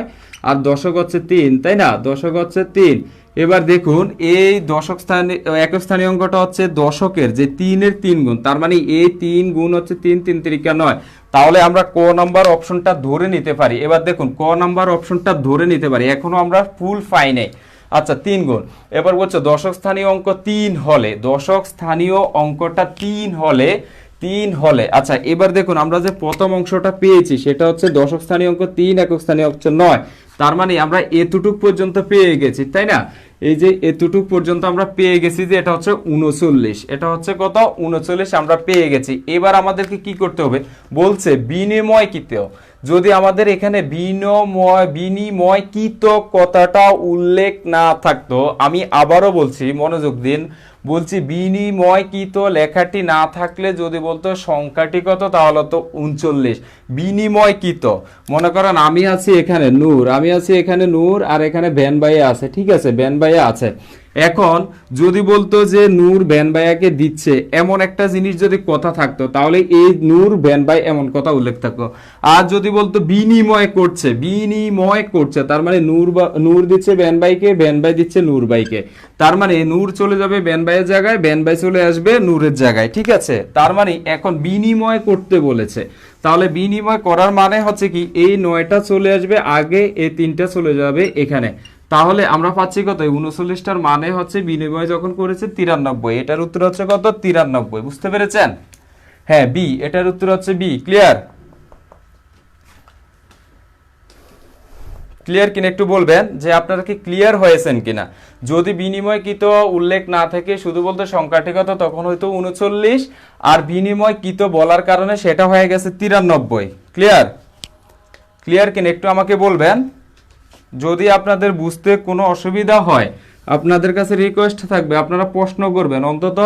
আর দশক হচ্ছে 3, তাই না, দশক হচ্ছে 3। এবার দেখুন এই দশক স্থানীয় একক স্থানীয় অঙ্কটা হচ্ছে দশকের যে 3-এর 3 গুণ, তার মানে এই 3 গুণ হচ্ছে 3, 3 3 9। তাহলে আমরা ক নাম্বার অপশনটা ধরে নিতে পারি। এবার দেখুন ক নাম্বার অপশনটা ধরে নিতে পারি, এখনো আমরা ফুল পাই নাই। আচ্ছা 3 গুণ, এবার বলছে দশক স্থানীয় অঙ্ক 3 হলে, দশক স্থানীয় অঙ্কটা 3 হলে আচ্ছা এবার দেখুন আমরা যে প্রথম অংশটা পেয়েছি সেটা হচ্ছে দশক স্থানীয় অঙ্ক 3, একক স্থানীয় অঙ্ক 9। তার মানে আমরা এতটুক পর্যন্ত পেয়ে গেছি, তাই না, এই যে এতটুক পর্যন্ত আমরা পেয়ে গেছি যে এটা হচ্ছে 39, এটা হচ্ছে কত 39 আমরা পেয়ে গেছি। এবার আমাদেরকে কি করতে হবে, বলছে বিনিময়কৃত। যদি আমাদের এখানে বিনিময়কৃত কথাটা উল্লেখ না থাকতো, আমি আবারও বলছি মনোযোগ দিন, বলছি বিনিময়কৃত লেখাটি না থাকলে যদি বলতো সংখ্যাটি কত, তাহলে তো 39। বিনিময়কৃত, মনে করেন আমি আছি এখানে নূর, আর এখানে ভ্যান ভাইয়া আছে, ঠিক আছে, ভ্যান ভাইয়া আছে। এখন যদি বলতো যে নূর ভ্যান ভাইয়াকে দিচ্ছে, এমন একটা জিনিস যদি কথা থাকতো, তাহলে এই নূর ভ্যান ভাই এমন কথা উল্লেখ থাকতো। আর যদি বলতো বিনিময় করছে, তার মানে নূর দিচ্ছে ভ্যান ভাইকে, ভ্যান ভাই দিচ্ছে নূর ভাইকে, তার মানে নূর চলে যাবে ভ্যান ভাইয়ের জায়গায়, ভ্যান ভাই চলে আসবে নূরের জায়গায়, ঠিক আছে। তার মানে এখন বিনিময় করতে বলেছে, তাহলে বিনিময় করার মানে হচ্ছে কি, এই 9টা চলে আসবে আগে, এই 3টা চলে যাবে এখানে। তাহলে আমরা পাচ্ছি কত, 39টার মানে হচ্ছে বিনিময় যখন করেছে 93। এটার উত্তর হচ্ছে কত, 93। বুঝতে পেরেছেন? হ্যাঁ বি, এটার উত্তর হচ্ছে বি। ক্লিয়ার কিনা একটু বলবেন যে আপনারা কি ক্লিয়ার হয়েছেন কিনা। যদি বিনিময়কৃত উল্লেখ না থাকে, শুধু বলতে সংখ্যাটি কত, তখন হয়তো 39, আর বিনিময়কৃত বলার কারণে সেটা হয়ে গেছে 93। ক্লিয়ার কিনা একটু আমাকে বলবেন। যদি আপনাদের বুঝতে কোনো অসুবিধা হয়, আপনাদের কাছে রিকোয়েস্ট থাকবে আপনারা প্রশ্ন করবেন, অন্তত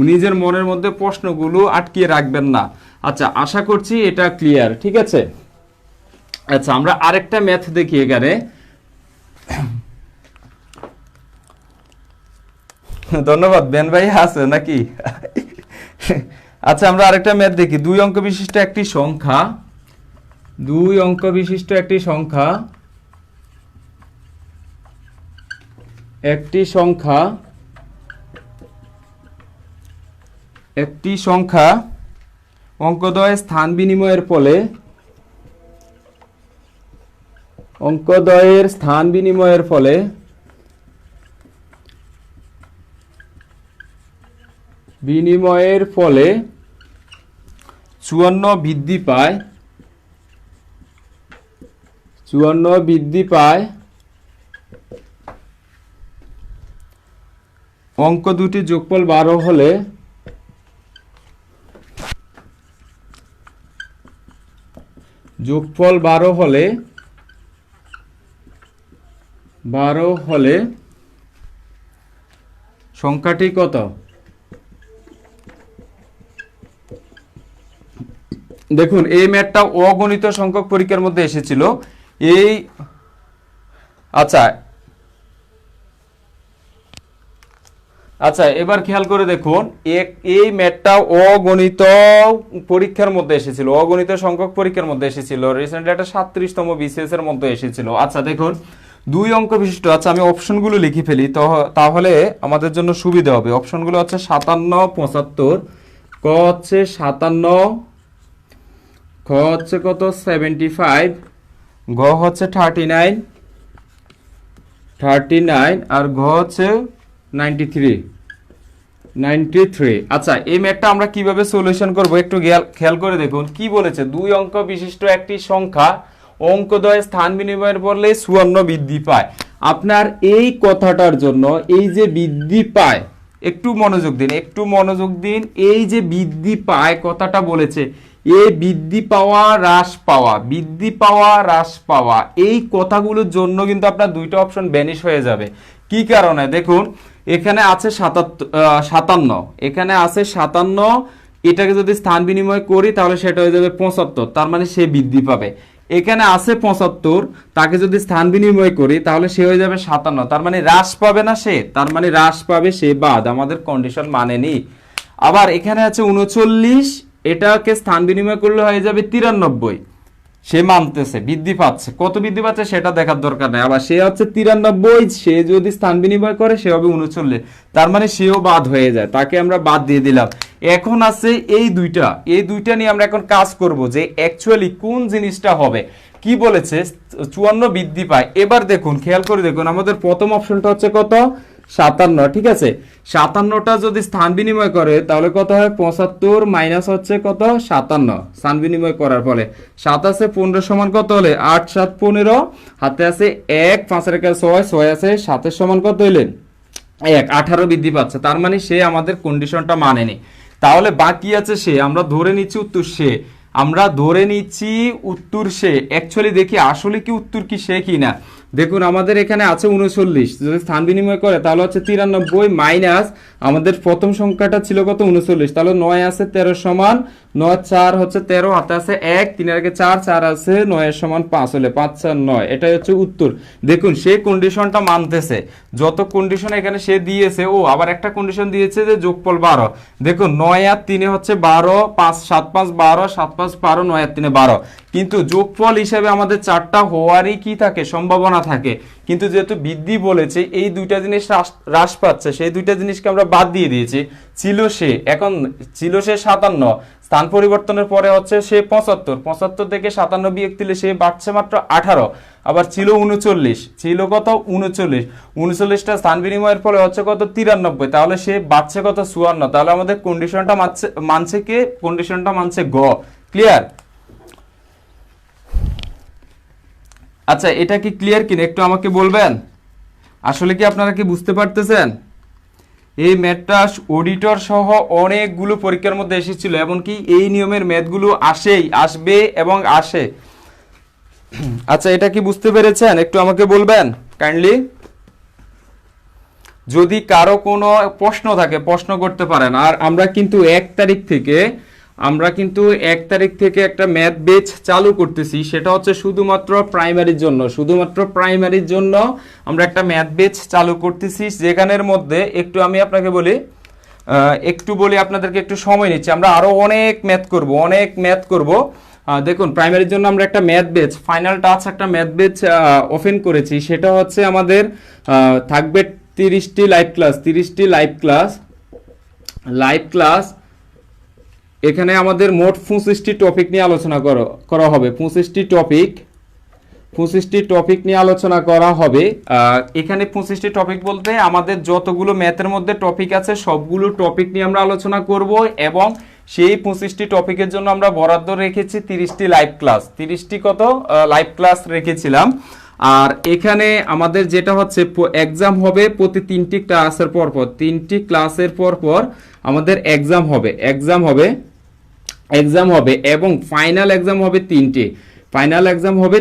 নিজের মনের মধ্যে প্রশ্নগুলো আটকিয়ে রাখবেন না। আচ্ছা আশা করছি এটা ক্লিয়ার, ঠিক আছে। আচ্ছা আমরা আরেকটা ম্যাথ দেখি এখানে। ধন্যবাদ, বেন ভাই আছে নাকি? আচ্ছা আমরা আরেকটা ম্যাথ দেখি। 2 অঙ্ক বিশিষ্ট একটি সংখ্যা, একটি সংখ্যা অঙ্কদ্বয়ের স্থান বিনিময়ের ফলে বিনিময়ের ফলে 54 বৃদ্ধি পায়, অঙ্ক দুটি যোগফল 12 হলে সংখ্যাটি কত? দেখুন এই ম্যাথটা অগণিত সংখ্যক পরীক্ষার মধ্যে এসেছিল। আচ্ছা এবার খেয়াল করে দেখুন, এই ম্যাথটা অগণিত পরীক্ষার মধ্যে এসেছিল, অগণিত সংখ্যক পরীক্ষার মধ্যে এসেছিল, রিসেন্টলি একটা 37তম বিসিএস এর মধ্যে এসেছিল। আচ্ছা দেখুন 2 অঙ্ক বিশিষ্ট, আচ্ছা আমি অপশনগুলো লিখে ফেলি, তাহলে আমাদের জন্য সুবিধা হবে। অপশনগুলো হচ্ছে 57, 75, ক হচ্ছে 57, খ হচ্ছে কত 75, গ হচ্ছে 39, আর ঘ হচ্ছে 93। আচ্ছা এই ম্যাথটা আমরা কিভাবে সলিউশন করব একটু খেয়াল করে দেখুন। কি বলেছে, 2 অঙ্ক বিশিষ্ট একটি সংখ্যা অঙ্কদ্বয়ের স্থান বিনিময়ের ফলে 54 বৃদ্ধি পায়। আপনার এই কথাটার জন্য এই যে বৃদ্ধি পায়, একটু মনোযোগ দিন, এই যে বৃদ্ধি পায় কথাটা বলেছে, এই বৃদ্ধি পাওয়া হ্রাস পাওয়া এই কথাগুলোর জন্য কিন্তু আপনার 2টা অপশন ভ্যানিশ হয়ে যাবে। কি কারণে দেখুন, এখানে আছে 57, এখানে আছে 57, এটাকে যদি স্থান বিনিময় করি তাহলে সেটা হয়ে যাবে 75, তার মানে সে বৃদ্ধি পাবে। এখানে আছে 75, তাকে যদি স্থান বিনিময় করি তাহলে সে হয়ে যাবে 57, তার মানে হ্রাস পাবে না সে, তার মানে হ্রাস পাবে সে বাদ, আমাদের কন্ডিশন মানেনি। আবার এখানে আছে 39, এটাকে স্থান বিনিময় করলে হয়ে যাবে 93, সে মানতেছে, বৃদ্ধি পাচ্ছে, কত বৃদ্ধি পাচ্ছে সেটা দেখার দরকার নাই। আবার সে হচ্ছে 93, সে যদি স্থান বিনিময় করে সে হবে 39, তার মানে সেও বাদ হয়ে যায়, তাকে আমরা বাদ দিয়ে দিলাম। এখন আছে এই দুইটা নিয়ে আমরা এখন কাজ করব যে অ্যাকচুয়ালি কোন জিনিসটা হবে। কি বলেছে 54 বৃদ্ধি পায়। এবার দেখুন, খেয়াল করে দেখুন, আমাদের প্রথম অপশনটা হচ্ছে কত, 57, ঠিক আছে। 57টা যদি স্থান বিনিময় করে তাহলে কত হয়, 75 মাইনাস হচ্ছে কত, 57, স্থান বিনিময় করার ফলে 7 আছে 15 সমান কত হলে 8 7 15, হাতে আছে 1, 5 এর 6, 6 আছে 7 এর সমান কত হইলেন 1, 18 বৃদ্ধি পাচ্ছে, তার মানে সে আমাদের কন্ডিশনটা মানেনি। তাহলে বাকি আছে সে, আমরা ধরে নিচ্ছি উত্তর সে, আমরা ধরে নিচ্ছি উত্তর সে। অ্যাকচুয়ালি দেখি আসলে কি উত্তর কি সে কি না। দেখুন আমাদের এখানে আছে 39, যদি স্থান বিনিময় করে তাহলে হচ্ছে 93 মাইনাস আমাদের প্রথম সংখ্যাটা ছিল কত 39, তাহলে 9 আছে 13 সমান 9 4 হচ্ছে 13, হাতে আছে 1, 3 এর আগে 4, 4 আছে 9 এর সমান 5 হলে 5 4 9, এটাই হচ্ছে উত্তর। দেখুন সে কন্ডিশনটা মানতেছে, যত কন্ডিশন এখানে সে দিয়েছে, ও আবার একটা কন্ডিশন দিয়েছে যে যোগফল 12। দেখুন 9 আর 3 হচ্ছে 12, 5 7 5 12, 7 5 12, 9 আর 3 12, কিন্তু যোগফল হিসেবে আমাদের 4টা হওয়ারই কি থাকে, সম্ভাবনা থাকে। কিন্তু যেহেতু বৃদ্ধি বলেছে, এই দুইটা জিনিস হ্রাস পাচ্ছে, সেই দুইটা জিনিসকে আমরা বাদ দিয়ে দিয়েছি। ছিল সে, এখন ছিল সে 57, স্থান পরিবর্তনের পরে হচ্ছে সে 75, 75 থেকে 57 বিয়োগ দিলে সে বাড়ছে মাত্র 18। আবার ছিল 39, ছিল কত 39, 39টা স্থান বিনিময়ের ফলে হচ্ছে কত 93, তাহলে সে বাড়ছে কত 54, তাহলে আমাদের কন্ডিশনটা মানছে কে, কন্ডিশনটা মানছে গ। ক্লিয়ার? আচ্ছা এটা কি ক্লিয়ার কিনা একটু আমাকে বলবেন, আসলে কি আপনারা কি বুঝতে পারতেছেন? এই ম্যাথটা অডিটর সহ অনেকগুলো পরীক্ষার মধ্যে এসেছিল, এমনকি এই নিয়মের ম্যাথগুলো আসবে এবং আসে। আচ্ছা এটা কি বুঝতে পেরেছেন একটু আমাকে বলবেন কাইন্ডলি। যদি কারো কোনো প্রশ্ন থাকে প্রশ্ন করতে পারেন। আর আমরা কিন্তু 1 তারিখ থেকে একটা ম্যাথ বেচ চালু করতেছি, সেটা হচ্ছে শুধুমাত্র প্রাইমারির জন্য আমরা একটা ম্যাথ বেচ চালু করতেছি, যেখানের মধ্যে একটু আমি আপনাকে বলি, আপনাদেরকে একটু সময় নিচ্ছি, আমরা আরো অনেক ম্যাথ করব। দেখুন প্রাইমারির জন্য আমরা একটা ম্যাথ বেচ, ফাইনাল টাচ একটা ম্যাথ বেচ ওপেন করেছি, সেটা হচ্ছে আমাদের থাকবে 30টি লাইভ ক্লাস। এখানে আমাদের মোট 25টি টপিক নিয়ে আলোচনা করা হবে, 25টি টপিক নিয়ে আলোচনা করা হবে। এখানে 25টি টপিক বলতে আমাদের যতগুলো ম্যাথের মধ্যে টপিক আছে সবগুলো টপিক নিয়ে আমরা আলোচনা করব, এবং সেই 25টি টপিকের জন্য আমরা বরাদ্দ রেখেছি 30টি লাইভ ক্লাস, 30টি লাইভ ক্লাস রেখেছিলাম। আর এখানে আমাদের যেটা হচ্ছে এক্সাম হবে প্রতি 3টি ক্লাসের পর আমাদের এক্সাম হবে এবং ফাইনাল এক্সাম হবে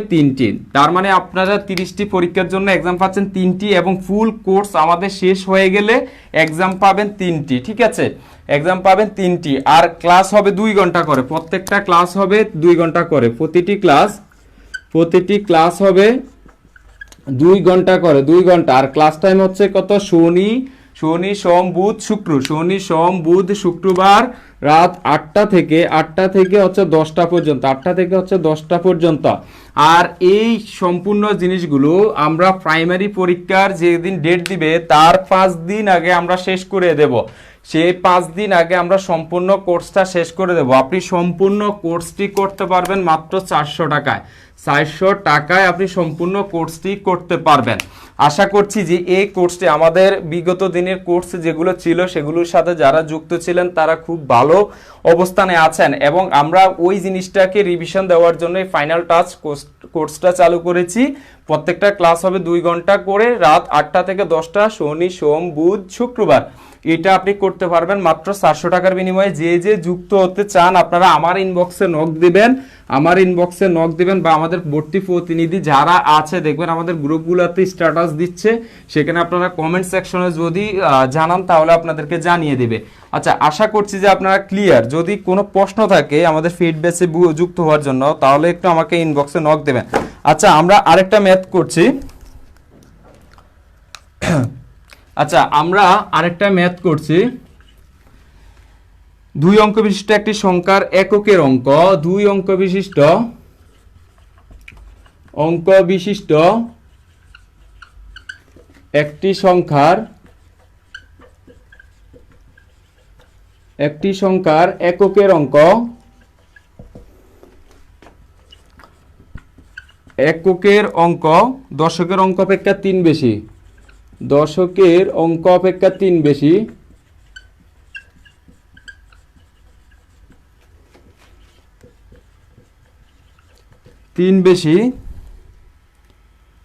3টি। তার মানে আপনারা 30টি পরীক্ষার জন্য এক্সাম পাচ্ছেন 3টি, এবং ফুল কোর্স আমাদের শেষ হয়ে গেলে এক্সাম পাবেন 3টি, ঠিক আছে, এক্সাম পাবেন 3টি। আর ক্লাস হবে 2 ঘন্টা করে, প্রত্যেকটা ক্লাস হবে 2 ঘন্টা করে, প্রতিটি ক্লাস হবে 2 ঘন্টা করে, 2 ঘন্টা। আর ক্লাস টাইম হচ্ছে কত, শনি সোম বুধ শুক্রবার রাত 8টা থেকে হচ্ছে 10টা পর্যন্ত। আর এই সম্পূর্ণ জিনিসগুলো আমরা প্রাইমারি পরীক্ষার যেদিন ডেট দিবে তার 5 দিন আগে আমরা শেষ করে দেব, সেই 5 দিন আগে আমরা সম্পূর্ণ কোর্সটা শেষ করে দেব। আপনি সম্পূর্ণ কোর্সটি করতে পারবেন মাত্র 400 টাকায়, আপনি সম্পূর্ণ কোর্সটি করতে পারবেন। আশা করছি যে এই কোর্সটি আমাদের বিগত দিনের কোর্স যেগুলো ছিল সেগুলোর সাথে যারা যুক্ত ছিলেন তারা খুব ভালো অবস্থানে আছেন, এবং আমরা ওই জিনিসটাকে রিভিশন দেওয়ার জন্য ফাইনাল টাচ কোর্সটা চালু করেছি। প্রত্যেকটা ক্লাস হবে 2 ঘন্টা করে, রাত 8টা থেকে 10টা, শনি সোম বুধ শুক্রবার। এটা আপনি করতে পারবেন মাত্র 400 টাকার বিনিময়ে। যে যুক্ত হতে চান আপনারা আমার ইনবক্সে নক দিবেন, বা আমাদের ভর্তি প্রতিনিধি যারা আছে দেখবেন আমাদের গ্রুপগুলোতে স্ট্যাটাস দিচ্ছে, সেখানে আপনারা কমেন্ট সেকশনে যদি জানান তাহলে আপনাদেরকে জানিয়ে দেবে। আচ্ছা, আশা করছি যে আপনারা ক্লিয়ার। যদি কোনো প্রশ্ন থাকে আমাদের ফিডব্যাকে যুক্ত হওয়ার জন্য তাহলে একটু আমাকে ইনবক্সে নক দেবেন। আচ্ছা, আমরা আরেকটা ম্যাথ করছি। আচ্ছা, আমরা আরেকটা ম্যাথ করছি। 2 অঙ্ক বিশিষ্ট একটি সংখ্যার এককের অঙ্ক, 2 অঙ্ক বিশিষ্ট একটি সংখ্যার এককের অঙ্ক, দশকের অঙ্ক অপেক্ষা 3 বেশি, দশকের অঙ্ক অপেক্ষা 3 বেশি,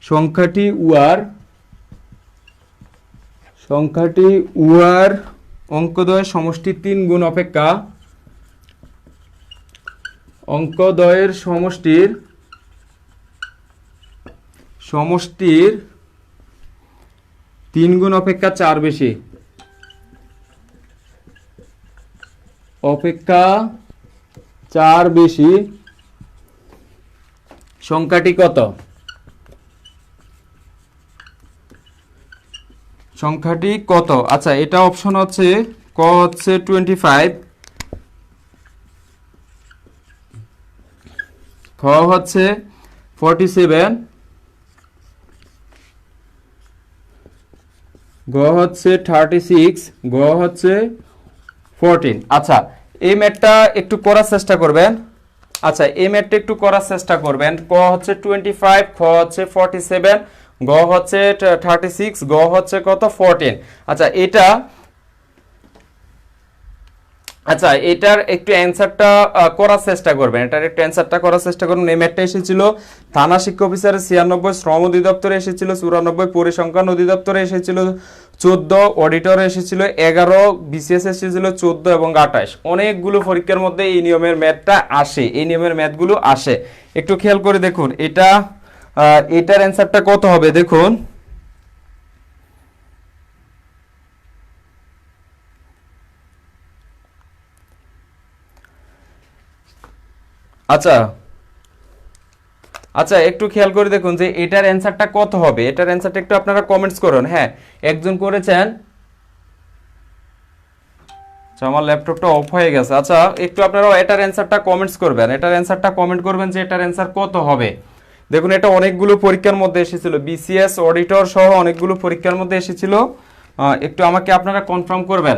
সংখ্যাটি উহার অঙ্কদ্বয়ের সমষ্টি 3 গুণ অপেক্ষা, অঙ্কদ্বয়ের সমষ্টির 3 গুণ অপেক্ষা 4 বেশি, সংখ্যাটি কত? আচ্ছা, এটা অপশন হচ্ছে ক হচ্ছে 25, খ হচ্ছে 47, গ হচ্ছে 36, গ হচ্ছে 14। আচ্ছা, এই ম্যাথটা একটু করার চেষ্টা করবেন। ক হচ্ছে 25, খ হচ্ছে 47, গ হচ্ছে 36, গ হচ্ছে কত 14। এটার একটু অ্যানসারটা করার চেষ্টা করবেন। এই ম্যাথটা এসেছিল থানা শিক্ষা অফিসারের 96, শ্রম অধিদপ্তরে এসেছিল 94, পরিসংখ্যান অধিদপ্তরে এসেছিল 14, অডিটরে এসেছিল 11, বিসিএস এসেছিল 14 এবং 28। অনেকগুলো পরীক্ষার মধ্যে এই নিয়মের ম্যাথগুলো আসে। একটু খেয়াল করে দেখুন এটার অ্যানসারটা কত হবে দেখুন। আচ্ছা, একটু খেয়াল করে দেখুন যে এটার অ্যানসারটা কত হবে। এটার অ্যানসারটা একটু আপনারা কমেন্টস করুন। হ্যাঁ, একজন করেছেন। আমার ল্যাপটপটা অফ হয়ে গেছে। আচ্ছা, একটু আপনারা এটার অ্যানসারটা কমেন্টস করবেন। যে এটার অ্যানসার কত হবে। দেখুন, এটা অনেকগুলো পরীক্ষার মধ্যে এসেছিল, বিসিএস, অডিটর সহ অনেকগুলো পরীক্ষার মধ্যে এসেছিল। একটু আমাকে আপনারা কনফার্ম করবেন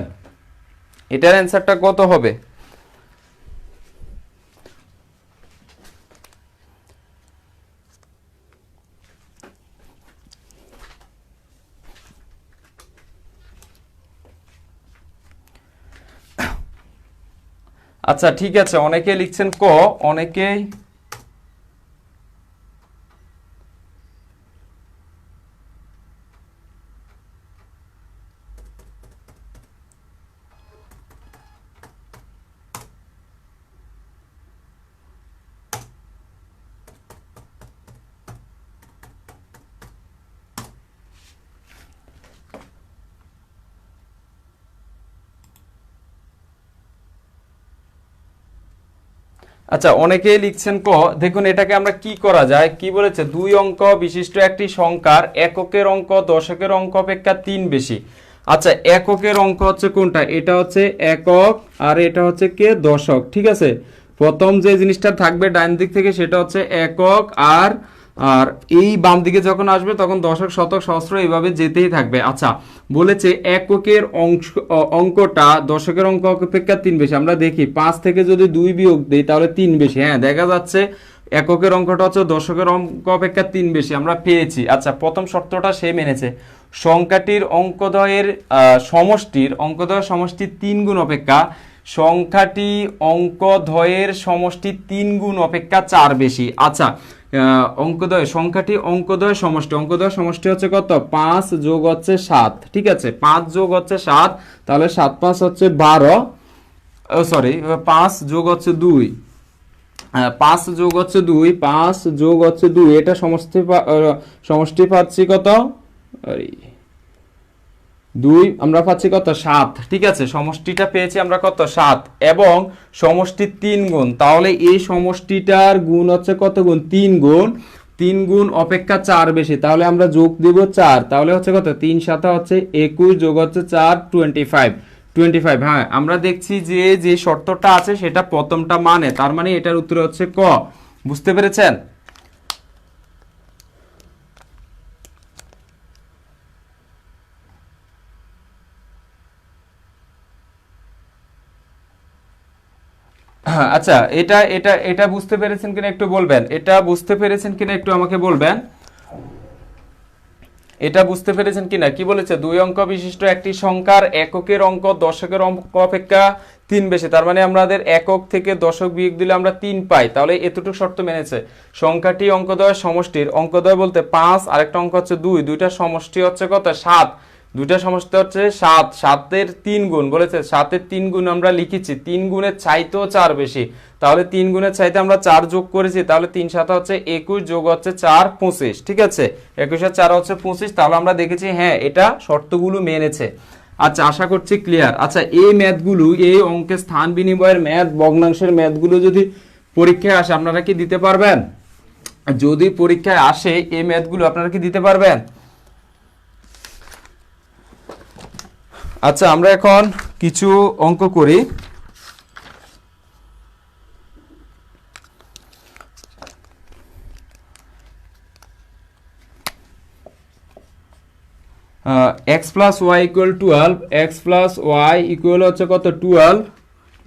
এটার অ্যানসারটা কত হবে। আচ্ছা, ঠিক আছে, অনেকে লিখছেন ক, অনেকেই লিখছেন ক। দেখুন, এটাকে আমরা কি করা যায়, কি বলেছে, 2 অঙ্ক বিশিষ্ট একটি সংখ্যার এককের অঙ্ক দশকের অঙ্ক অপেক্ষা 3 বেশি। আচ্ছা, এককের অঙ্ক হচ্ছে কোনটা? এটা হচ্ছে একক আর এটা হচ্ছে কে দশক। ঠিক আছে, প্রথম যে জিনিসটা থাকবে ডান দিক থেকে সেটা হচ্ছে একক, আর এই বাম দিকে যখন আসবে তখন দশক, শতক, সহস্র এইভাবে যেতেই থাকবে। আচ্ছা, বলেছে এককের অঙ্কটা দশকের অঙ্ক অপেক্ষা 3 বেশি। আমরা দেখি 5 থেকে যদি 2 বিয়োগ দিই তাহলে 3 বেশি। হ্যাঁ, দেখা যাচ্ছে এককের অঙ্কটা হচ্ছে দশকের অঙ্ক অপেক্ষা 3 বেশি, আমরা পেয়েছি। আচ্ছা, প্রথম শর্তটা সে মেনেছে। সংখ্যাটির অঙ্কদ্বয়ের সমষ্টি 3 গুণ অপেক্ষা, সংখ্যাটি অঙ্কদ্বয়ের সমষ্টি 3 গুণ অপেক্ষা 4 বেশি। আচ্ছা, সংখ্যাটি অঙ্কদ্বয় সমষ্টি হচ্ছে কত? 5 যোগ হচ্ছে 7। ঠিক আছে, 5 যোগ হচ্ছে 7, তাহলে 7 5 হচ্ছে 12, 5 যোগ হচ্ছে 2, 5 যোগ হচ্ছে 2, 5 যোগ হচ্ছে 2, এটা সমষ্টি পাচ্ছি কত? 2 আমরা পাচ্ছি কত 7, ঠিক আছে, সমষ্টিটা পেয়েছি আমরা কত 7, এবং সমষ্টির 3 গুণ, তাহলে এই সমষ্টিটার গুণ হচ্ছে কত গুণ 3 গুণ, 3 গুণ অপেক্ষা 4 বেশি, তাহলে আমরা যোগ দেব 4, তাহলে হচ্ছে কত 3 7 হচ্ছে 21 যোগ হচ্ছে 4 25, হ্যাঁ আমরা দেখছি যে যে শর্তটা আছে সেটা প্রথমটা মানে, তার মানে এটার উত্তর হচ্ছে ক। বুঝতে পেরেছেন? আচ্ছা, এটা এটা এটা বুঝতে পেরেছেন কিনা একটু বলবেন, এটা বুঝতে পেরেছেন কিনা একটু আমাকে বলবেন, এটা বুঝতে পেরেছেন কিনা? কি বলেছে, 2 অঙ্ক বিশিষ্ট একটি সংখ্যার এককের অঙ্ক দশকের অঙ্ক অপেক্ষা 3 বেশি, তার মানে আমাদের একক থেকে দশক বিয়োগ দিলে আমরা 3 পাই, তাহলে এতটুকু শর্ত মেনেছে। সংখ্যাটি অঙ্কদ্বয়ের সমষ্টির, অঙ্কদ্বয় বলতে 5, আরেকটা অঙ্ক হচ্ছে 2, দুইটার সমষ্টি হচ্ছে কত 7, দুইটা সমষ্টি হচ্ছে 7, 7 এর 3 গুণ বলেছে, 7 এর 3 গুণ আমরা লিখেছি, 3 গুণের চাইতেও 4 বেশি, তাহলে 3 গুণের চাইতে আমরা 4 যোগ করেছি, তাহলে 3 7 হচ্ছে 21 যোগ হচ্ছে 4 25, ঠিক আছে, 21 আর 4 হচ্ছে 25, তাহলে আমরা দেখেছি হ্যাঁ এটা শর্তগুলো মেনেছে। আচ্ছা, আশা করছি ক্লিয়ার। আচ্ছা, এই ম্যাথগুলো, এই অঙ্কের স্থান বিনিময়ের ম্যাথ, ভগ্নাংশের ম্যাথগুলো যদি পরীক্ষায় আসে আপনারা কি দিতে পারবেন? যদি পরীক্ষায় আসে এই ম্যাথগুলো আপনারা কি দিতে পারবেন? আচ্ছা, আমরা এখন কিছু অঙ্ক করি। x plus Y equal 12, X plus Y equal হচ্ছে কত 12,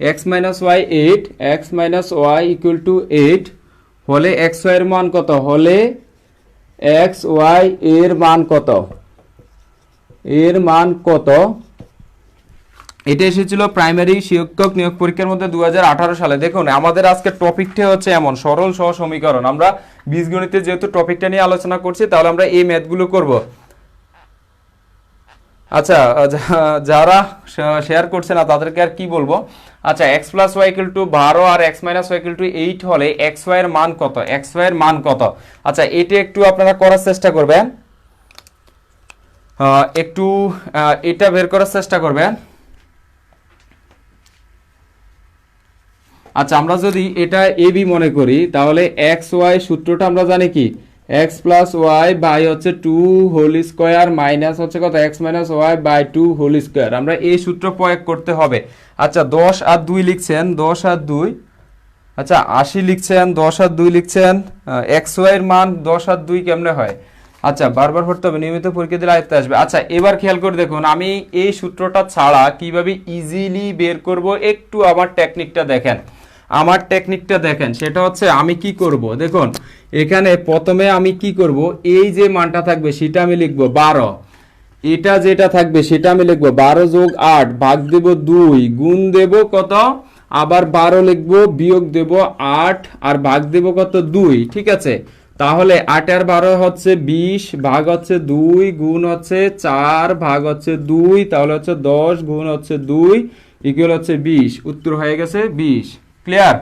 X minus Y 8, X minus Y equal to 8, হলে এক্স ওয়াই এর মান কত, হলে এক্স ওয়াই এর মান কত, এর মান কত? এটা এসেছিল প্রাইমারি শিক্ষক নিয়োগ পরীক্ষার মধ্যে 2018 সালে। দেখুন আমাদের আজকে টপিকটা হচ্ছে এমন সরল সহ সমীকরণ, আমরা বীজগণিতে যেহেতু টপিকটা নিয়ে আলোচনা করছি তাহলে আমরা এই ম্যাথগুলো করব। আচ্ছা, যারা শেয়ার করছে না তাদেরকে আর কি বলবো। আচ্ছা, X plus Y equal to 12 আর X minus Y equal to 8 হলে এক্স ওয়াই এর মান কত, এক্স ওয়াই এর মান কত? আচ্ছা, এটা একটু আপনারা করার চেষ্টা করবেন, একটু এটা বের করার চেষ্টা করবেন। আচ্ছা, আমরা যদি এটা এ বি মনে করি তাহলে এক্স ওয়াই সূত্রটা আমরা জানি কি, এক্স প্লাস ওয়াই বাই হচ্ছে 2 হোল স্কোয়ার মাইনাস হচ্ছে কত X minus Y by 2 whole square, আমরা এই সূত্র প্রয়োগ করতে হবে। আচ্ছা, 10 আর 2 লিখছেন, 10 আর 2, আচ্ছা 80 লিখছেন, 10 আর 2 লিখছেন, এক্স ওয়াই এর মান 10 আর 2 কেমনে হয়? আচ্ছা, বারবার পড়তে হবে, নিয়মিত পরীক্ষা দিলে আয়ত্তে আসবে। আচ্ছা, এবার খেয়াল করে দেখুন আমি এই সূত্রটা ছাড়া কিভাবে ইজিলি বের করব, একটু আমার টেকনিকটা দেখেন, আমার টেকনিকটা দেখেন। সেটা হচ্ছে আমি কি করব, দেখুন এখানে প্রথমে আমি কি করব, এই যে মানটা থাকবে সেটা আমি লিখব 12, এটা যেটা থাকবে সেটা আমি লিখব 12 যোগ 8, ভাগ দেব 2, গুণ দেব কত, আবার 12 লিখব, বিয়োগ দেব 8, আর ভাগ দেব কত 2, ঠিক আছে। তাহলে 8 আর 12 হচ্ছে 20, ভাগ হচ্ছে 2, গুণ হচ্ছে 4, ভাগ হচ্ছে 2, তাহলে হচ্ছে 10, গুণ হচ্ছে 2, ইকুয়াল হচ্ছে 20, উত্তর হয়ে গেছে 20। ক্লিয়ার?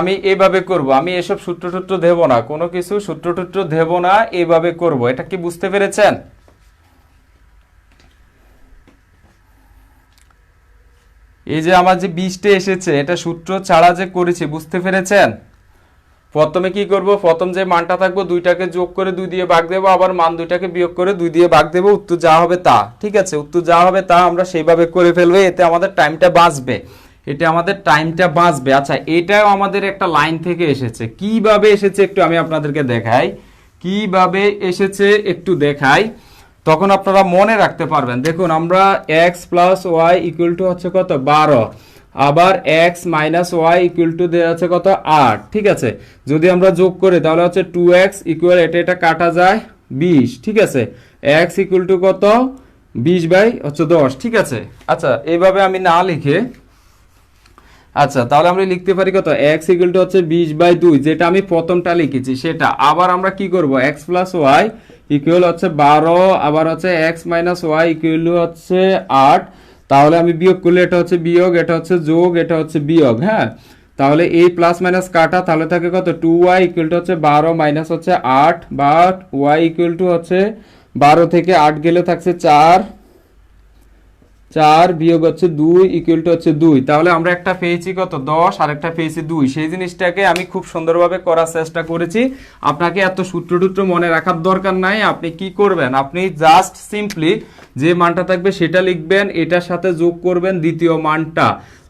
আমি এইভাবে করব, আমি এসব সূত্র দেব না, কোনো কিছু সূত্র দেব না, এইভাবে করব। এটা কি বুঝতে পেরেছেন? এই যে আমার যে 20টা এসেছে এটা সূত্র ছাড়া যে করেছি, বুঝতে পেরেছেন? প্রথমে কি করব, প্রথম যে মানটা থাকবো দুইটাকে যোগ করে 2 দিয়ে ভাগ দেবো, আবার মান দুইটাকে বিয়োগ করে 2 দিয়ে ভাগ দেবো, উত্তর যা হবে তা, ঠিক আছে, উত্তর যা হবে তা আমরা সেইভাবে করে ফেলবো, এতে আমাদের টাইমটা বাঁচবে, এটা আমাদের টাইমটা বাঁচবে। আচ্ছা, এটাও আমাদের একটা লাইন থেকে এসেছে, কিভাবে এসেছে একটু আমি আপনাদেরকে দেখাই, কিভাবে এসেছে একটু দেখাই, তখন আপনারা মনে রাখতে পারবেন। দেখুন আমরা x plus Y equal to হচ্ছে কত 12, আবার x minus Y equal to দেওয়া আছে কত 8, ঠিক আছে, যদি আমরা যোগ করি তাহলে হচ্ছে 2x ইকুয়াল, এটা কাটা যায় 20, ঠিক আছে, x ইকুয়াল টু কত 20 বাই হচ্ছে 10, ঠিক আছে। আচ্ছা, এইভাবে আমি না লিখে, আচ্ছা তাহলে আমরা লিখতে পারি কত, x ইকুয়াল টু হচ্ছে 20 বাই 2, যেটা আমি প্রথমটা লিখেছি সেটা, আবার আমরা কি করব, x প্লাস ওয়াই ইকুয়াল হচ্ছে 12, আবার হচ্ছে x মাইনাস ওয়াই ইকুয়াল হচ্ছে 8, তাহলে আমি বিয়োগ করলে এটা হচ্ছে বিয়োগ, এটা হচ্ছে যোগ, এটা হচ্ছে বিয়োগ, হ্যাঁ, তাহলে এই প্লাস মাইনাস কাটা, তাহলে থাকে কত 2y ইকুয়াল টু হচ্ছে 12 মাইনাস হচ্ছে 8, বা y ইকুয়াল টু হচ্ছে 12 থেকে 8 গেলে থাকছে 4, 4 বিয়োগ হচ্ছে 2 ইকুয়াল টু হচ্ছে 2। তাহলে আমরা একটা পেয়েছি কত 10 আর একটা পেয়েছি 2। সেই জিনিসটাকে আমি খুব সুন্দরভাবে করার চেষ্টা করেছি। আপনাকে এত সূত্র টুত্র মনে রাখার দরকার নাই। আপনি কি করবেন, আপনি জাস্ট সিম্পলি যে মানটা থাকবে সেটা লিখবেন, এটার সাথে যোগ করবেন দ্বিতীয় মানটা,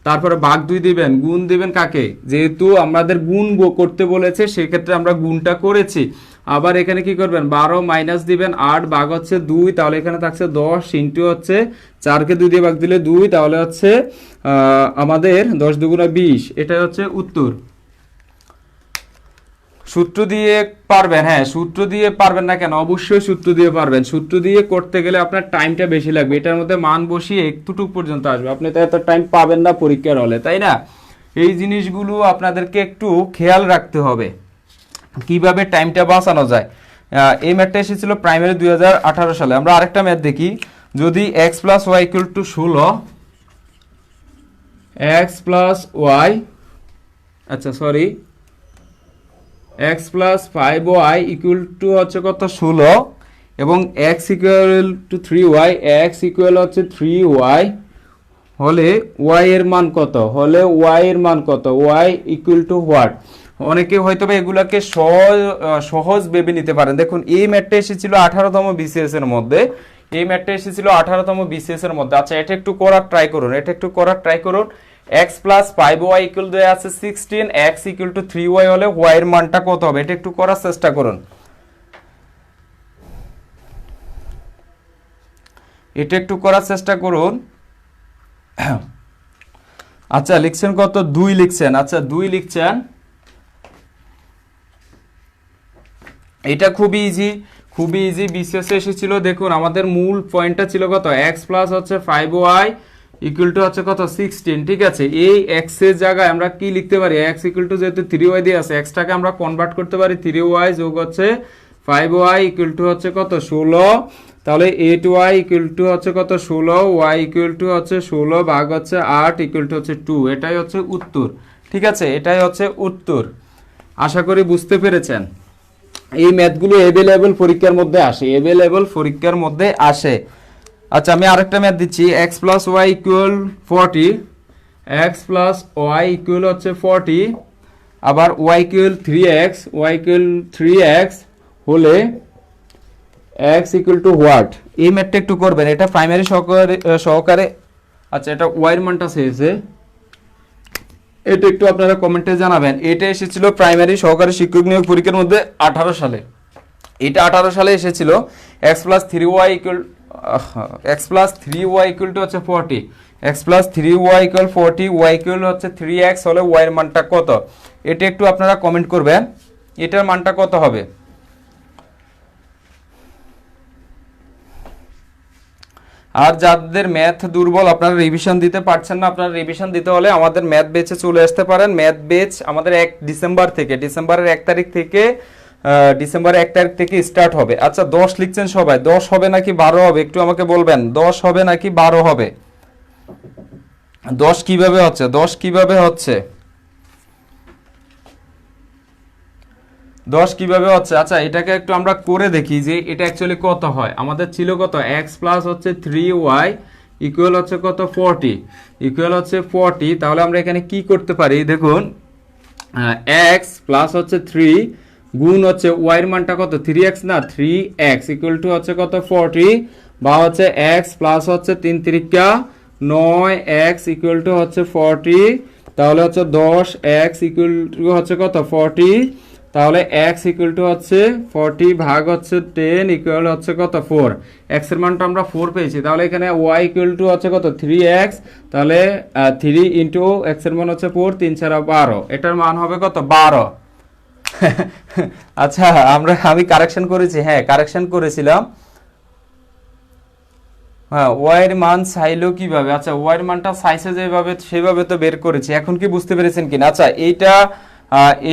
তারপরে ভাগ 2 দিবেন, গুণ দিবেন কাকে, যেহেতু আমাদের গুণ করতে বলেছে সেক্ষেত্রে আমরা গুণটা করেছি। আবার এখানে কি করবেন 12 মাইনাস দিবেন 8 ভাগ হচ্ছে 2, তাহলে এখানে থাকছে 10 ইন্টু হচ্ছে 4কে 2 দিয়ে ভাগ দিলে 2, তাহলে হচ্ছে আমাদের 10 দুগুণা 20, এটাই হচ্ছে উত্তর। সূত্র দিয়ে পারবেন, হ্যাঁ সূত্র দিয়ে পারবেন না কেন, অবশ্যই সূত্র দিয়ে পারবেন। সূত্র দিয়ে করতে গেলে আপনার টাইমটা বেশি লাগবে, এটার মধ্যে মান বসিয়ে একটুটুক পর্যন্ত আসবে, আপনি তো এত টাইম পাবেন না পরীক্ষার হলে, তাই না? এই জিনিসগুলো আপনাদেরকে একটু খেয়াল রাখতে হবে কিভাবে টাইমটা বাঁচানো যায়। এই ম্যাথটা এসেছিল প্রাইমারি 2018 সালে। আমরা আরেকটা ম্যাথ দেখি, যদি x plus Y equal to 16, x plus y, আচ্ছা sorry, x plus 5y equal to হচ্ছে কত 16, এবং x equal to 3y, x equal হচ্ছে 3y, হলে y এর মান কত, হলে y এর মান কত, y ইকুয়াল টু হোয়াট। অনেকে হয়তো বা এগুলাকে সহজ ভেবে নিতে পারেন। দেখুন এই ম্যাথটা এসেছিল 18তম বিসিএস এর মধ্যে, এই ম্যাথটা এসেছিল 18তম বিসিএস এর মধ্যে। আচ্ছা এটা একটু করার ট্রাই করুন, এটা একটু করার ট্রাই করুন। x প্লাস 5y ইকুয়াল দেয়া আছে 16, x ইকুয়াল টু 3y হলে y এর মানটা কত হবে, এটা একটু করার চেষ্টা করুন, এটা একটু করার চেষ্টা করুন। আচ্ছা লিখছেন কত 2 লিখছেন, আচ্ছা 2 লিখছেন, এটা খুবই ইজি, খুবই ইজি, বিসিএস এসেছিল। দেখুন আমাদের মূল পয়েন্টটা ছিল কত, x প্লাস হচ্ছে 5y ইকুয়াল টু হচ্ছে কত 16, ঠিক আছে। এই x এর জায়গায় আমরা কি লিখতে পারি, x ইকুয়াল টু যেহেতু 3y দিয়ে আছে, x টাকে আমরা কনভার্ট করতে পারি 3y যোগ হচ্ছে 5y ইকুয়াল টু হচ্ছে কত 16, তাহলে 8y ইকুয়াল টু হচ্ছে কত 16, y ইকুয়াল টু হচ্ছে 16 ভাগ হচ্ছে 8 ইকুয়াল টু হচ্ছে 2, এটাই হচ্ছে উত্তর, ঠিক আছে, এটাই হচ্ছে উত্তর। আশা করি বুঝতে পেরেছেন। এই ম্যাথগুলো অ্যাভেলেবল পরীক্ষার মধ্যে আসে, অ্যাভেলেবল পরীক্ষার মধ্যে আসে। আচ্ছা আমি আরেকটা ম্যাথ দিচ্ছি, x plus Y equal 40, x plus Y equal হচ্ছে 40, আবার y equal 3x, y equal 3x হলে x ইকুয়াল টু হোয়াট। এই ম্যাথটা একটু করবেন, এটা প্রাইমারি সহকারে। আচ্ছা এটা y এর মানটা চেয়েছে, এটা একটু আপনারা কমেন্টে জানাবেন। এটা এসেছিল প্রাইমারি সহকারী শিক্ষক নিয়োগ পরীক্ষার মধ্যে 18 সালে, এটা 18 সালে এসেছিল। x plus 3y equal, x plus 3y equal to হচ্ছে 40, x plus 3y equal 40, y equal হচ্ছে 3x হলে y এর মানটা কত, এটা একটু আপনারা কমেন্ট করবেন, এটার মানটা কত হবে। আর যাদের ম্যাথ দুর্বল, আপনারা রিভিশন দিতে পারছেন না, আপনারা রিভিশন দিতে হলে আমাদের ম্যাথ বেচে চলে আসতে পারেন। ম্যাথ বেচ আমাদের 1 ডিসেম্বর থেকে, ডিসেম্বরের 1 তারিখ থেকে, ডিসেম্বরের 1 তারিখ থেকে স্টার্ট হবে। আচ্ছা 10 লিখছেন সবাই, 10 হবে নাকি 12 হবে একটু আমাকে বলবেন, 10 হবে নাকি 12 হবে, 10 কিভাবে হচ্ছে, 10 কিভাবে হচ্ছে, 10 কিভাবে হচ্ছে। আচ্ছা এটাকে একটু আমরা করে দেখি যে এটা অ্যাকচুয়ালি কত হয়। আমাদের ছিল কত, x প্লাস হচ্ছে 3y ইকুয়াল হচ্ছে কত 40, ইকুয়াল হচ্ছে 40, তাহলে আমরা এখানে কি করতে পারি দেখুন, x প্লাস হচ্ছে 3 গুণ হচ্ছে y এর মানটা কত 3x না, 3x ইকুয়াল টু হচ্ছে কত 40, বা হচ্ছে x প্লাস হচ্ছে 3 3 9x ইকুয়াল টু হচ্ছে 40, তাহলে হচ্ছে 10x ইকুয়াল টু হচ্ছে কত 40, তাহলে x ইকুয়াল টু হচ্ছে 40 ভাগ হচ্ছে 10 ইকুয়াল হচ্ছে কত 4, x এর মানটা আমরা 4 পেয়েছি, তাহলে এখানে y ইকুয়াল টু হচ্ছে কত 3x, তাহলে 3 ইন্টু x এর মান হচ্ছে 4, 3 4 12, এটার মান হবে কত 12। আচ্ছা আমি কারেকশন করেছি, হ্যাঁ কারেকশন করেছিলাম। হ্যাঁ y এর মান চাইলো কিভাবে, আচ্ছা y এর মানটা চাইছে যেভাবে সেভাবে তো বের করেছি। এখন কি বুঝতে পেরেছেন কিনা? আচ্ছা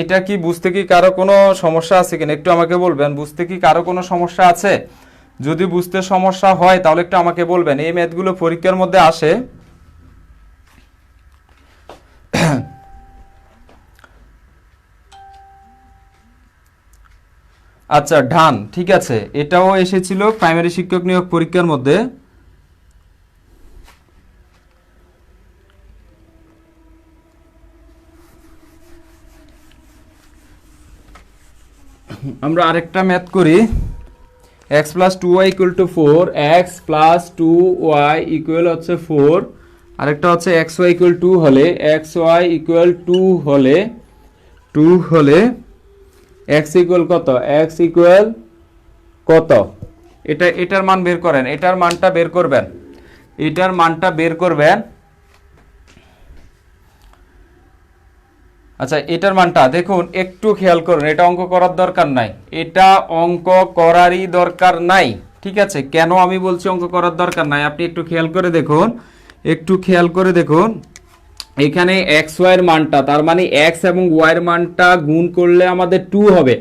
এটা কি বুঝতে কি কারো কোনো সমস্যা আছে কিনা একটু আমাকে বলবেন, বুঝতে কি কারো কোনো সমস্যা আছে? যদি বুঝতে সমস্যা হয় তাহলে একটু আমাকে বলবেন। এই ম্যাথগুলো পরীক্ষার মধ্যে আসে। আচ্ছা ডান, ঠিক আছে, এটাও এসেছিল প্রাইমারি শিক্ষক নিয়োগ পরীক্ষার মধ্যে। আমরা আরেকটা ম্যাথ করি। x plus 2y equal to 4, x plus 2y equal হচ্ছে 4, আরেকটা হচ্ছে xy ইকুয়াল 2 হলে, xy ইকুয়াল 2 হলে x ইকুয়াল কত, x ইকুয়াল কত, এটার মান বের করেন, এটার মানটা বের করবেন। আচ্ছা এটার মানটা দেখুন, একটু খেয়াল করুন, এটা অঙ্ক করার দরকার নাই, এটা অঙ্ক করারই দরকার নাই, ঠিক আছে। কেন আমি বলছি অঙ্ক করার দরকার নাই, আপনি একটু খেয়াল করে দেখুন, এখানে এক্স ওয়াই এর মানটা, তার মানে এক্স এবং ওয়াই এর মানটা গুণ করলে আমাদের 2 হবে,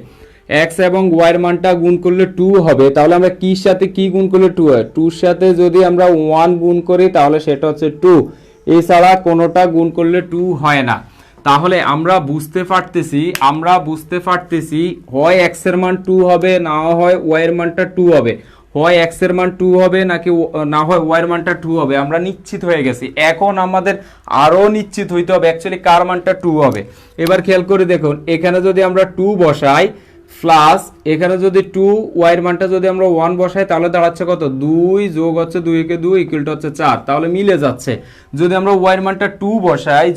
এক্স এবং ওয়াই এর মানটা গুণ করলে 2 হবে, তাহলে আমরা কির সাথে কি গুণ করলে 2 হয়, 2 এর সাথে যদি আমরা 1 গুণ করি তাহলে সেটা হচ্ছে 2, এছাড়া কোনোটা গুণ করলে 2 হয় না। তাহলে আমরা বুঝতে পারতেছি হয় এক্স এর মান 2 হবে, না হয় ওয়াই এর মানটা 2 হবে, হয় এক্স এর মান 2 হবে নাকি না হয় ওয়াই এর মানটা 2 হবে, আমরা নিশ্চিত হয়ে গেছি। এখন আমাদের আরো নিশ্চিত হইতে হবে অ্যাকচুয়ালি কার মানটা 2 হবে। এবার খেয়াল করে দেখুন, এখানে যদি আমরা 2 বসাই প্লাস এখানে যদি 2 ওয়াই এর মানটা যদি আমরা 1 বসাই তাহলে দাঁড়াচ্ছে কত, 2 যোগ হচ্ছে 2 কে 2 ইকুয়াল টু হচ্ছে 4, তাহলে মিলে যাচ্ছে। যদি আমরা ওয়াই এর মানটা 2 বসাই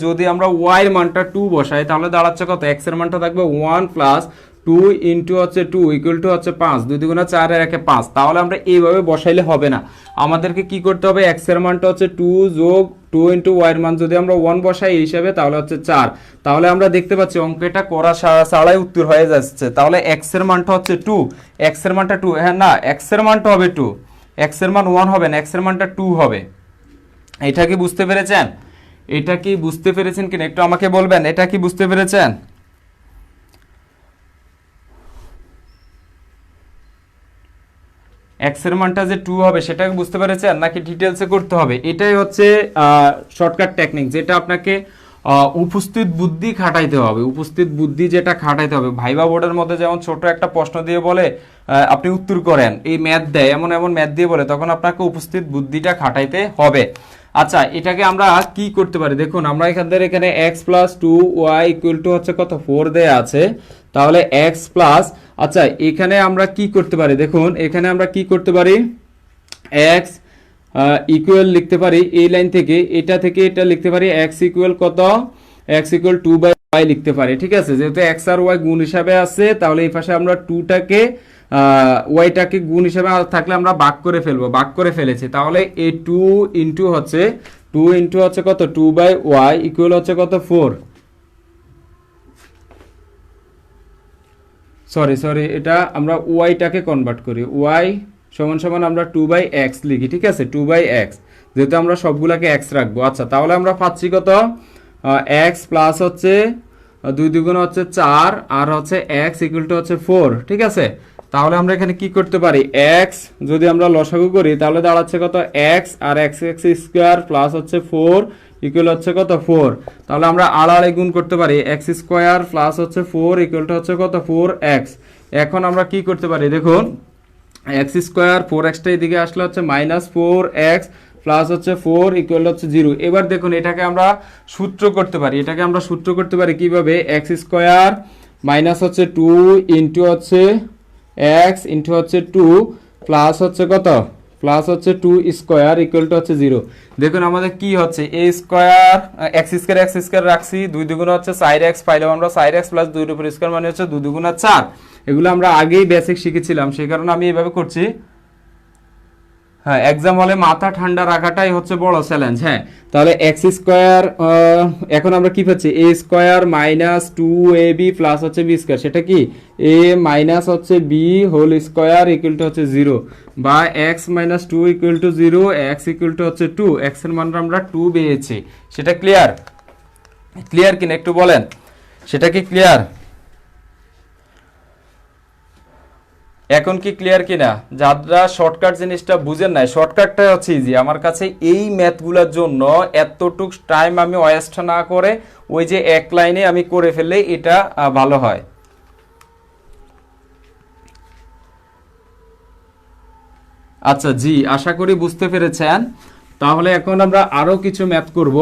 তাহলে দাঁড়াচ্ছে কত, এক্স এর মানটা থাকবে 1 প্লাস 2 ইন্টু হচ্ছে 2 ইকুয়াল টু হচ্ছে 5, 2 দুগুণা 4 আর 1 5। তাহলে আমরা এইভাবে বসাইলে হবে না, আমাদেরকে কি করতে হবে, এক্স এর মানটা হচ্ছে 2 যোগ 2 ইন্টু ওয়াই এর মান যদি আমরা 1 বসাই এই হিসাবে তাহলে হচ্ছে 4। তাহলে আমরা দেখতে পাচ্ছি অঙ্কটা করা ছাড়াই উত্তর হয়ে যাচ্ছে। তাহলে এক্স এর মানটা হচ্ছে 2, এক্স এর মানটা 2, হ্যাঁ না এক্স এর মানটা হবে 2, এক্স এর মান 1 হবে না, এক্স এর মানটা 2 হবে। এটা কি বুঝতে পেরেছেন? কিনা একটু আমাকে বলবেন, এটা কি বুঝতে পেরেছেন? এক্স এর মানটা যে 2 হবে সেটাকে বুঝতে পেরেছেন নাকি ডিটেলসে করতে হবে? এটাই হচ্ছে শর্টকাট টেকনিক, যেটা আপনাকে উপস্থিত বুদ্ধি খাটাইতে হবে, ভাইবা বোর্ডের মধ্যে যেমন ছোট একটা প্রশ্ন দিয়ে বলে আপনি উত্তর করেন, এই ম্যাথ দেয় এমন ম্যাথ দিয়ে বলে, তখন আপনাকে উপস্থিত বুদ্ধিটা খাটাইতে হবে। আচ্ছা এটাকে আমরা কি করতে পারি দেখুন, আমরা এখানে x plus 2y equal to হচ্ছে কত, 4 দেয়া আছে, তাহলে x প্লাস, আচ্ছা এখানে আমরা কি করতে পারি দেখুন, এখানে আমরা কি করতে পারি, x ইকুয়াল লিখতে পারি এই লাইন থেকে এটা লিখতে পারি, x ইকুয়াল কত, x ইকুয়াল 2/y লিখতে পারি, ঠিক আছে। যেহেতু x আর y গুণ হিসাবে আছে তাহলে এই পাশে আমরা 2টাকে ওয়াইটাকে গুণ হিসেবে থাকলে আমরা ভাগ করে ফেলেছি, তাহলে এই 2 ইন্টু হচ্ছে কত, 2/y ইকুয়াল হচ্ছে কত, 4, সরি এটা আমরা ওয়াইটাকে কনভার্ট করি, y সমান আমরা 2/x লিখি, ঠিক আছে, 2/x, যেহেতু আমরা সবগুলাকে x রাখবো। আচ্ছা তাহলে আমরা পাচ্ছি কত, x প্লাস হচ্ছে 2 দুগুণ হচ্ছে 4 আর হচ্ছে x ইকুয়াল টু হচ্ছে 4, ঠিক আছে। তাহলে আমরা এখানে কি করতে পারি, x যদি আমরা লসাগু করি তাহলে দাঁড়াচ্ছে কত, x আর x স্কয়ার প্লাস হচ্ছে 4 ইকুয়াল হচ্ছে কত, 4। তাহলে আমরা আড়াআড়ি গুণ করতে পারি, x স্কয়ার প্লাস হচ্ছে 4 ইকুয়াল টু হচ্ছে কত, 4x। এখন আমরা কি করতে পারি দেখুন, x স্কয়ার 4x টা এদিকে আসলে হচ্ছে -4x প্লাস হচ্ছে 4 ইকুয়াল হচ্ছে 0। এবার দেখুন এটাকে আমরা সূত্র করতে পারি, কিভাবে, x স্কয়ার মাইনাস হচ্ছে 2 ইন্টু হচ্ছে x ইন্টু হচ্ছে 2 প্লাস হচ্ছে কত, প্লাস হচ্ছে 2 স্কয়ার ইকুয়াল টু হচ্ছে 0। দেখুন আমাদের কি হচ্ছে, a স্কয়ার x স্কয়ার রাখছি, 2 দুগুণ হচ্ছে 4x পাইলাম আমরা, 4x প্লাস 2 এর উপর স্কয়ার মানে হচ্ছে 2 দুগুণ 4। এগুলো আমরা আগেই বেসিক শিখেছিলাম, সেই কারণে আমি এইভাবে করছি। হ্যাঁ এক্সাম হলে মাথা ঠান্ডা রাখাটাই হচ্ছে বড় চ্যালেঞ্জ। হ্যাঁ তাহলে এক্স স্কোয়ার, এখন আমরা কি পাচ্ছি, A square minus 2ab plus হচ্ছে বি স্কোয়ার, সেটা কি এ মাইনাস হচ্ছে B whole square equal to হচ্ছে 0, বা X minus 2 equal to 0, X equal to হচ্ছে 2, এক্স এর মান আমরা 2 পেয়েছি। সেটা ক্লিয়ার কিনা একটু বলেন, সেটা কি ক্লিয়ার? এখন কি ক্লিয়ার কিনা? যারা শর্টকাট জিনিসটা বুঝেন নাই, শর্টকাটটা হচ্ছে ইজি। আমার কাছে এই ম্যাথগুলোর জন্য এতটুক টাইম আমি ওয়েস্ট না করে ওই যে এক লাইনে আমি করে ফেললে এটা ভালো হয়। আচ্ছা জি, আশা করি বুঝতে পেরেছেন। তাহলে এখন আমরা আরো কিছু ম্যাথ করব।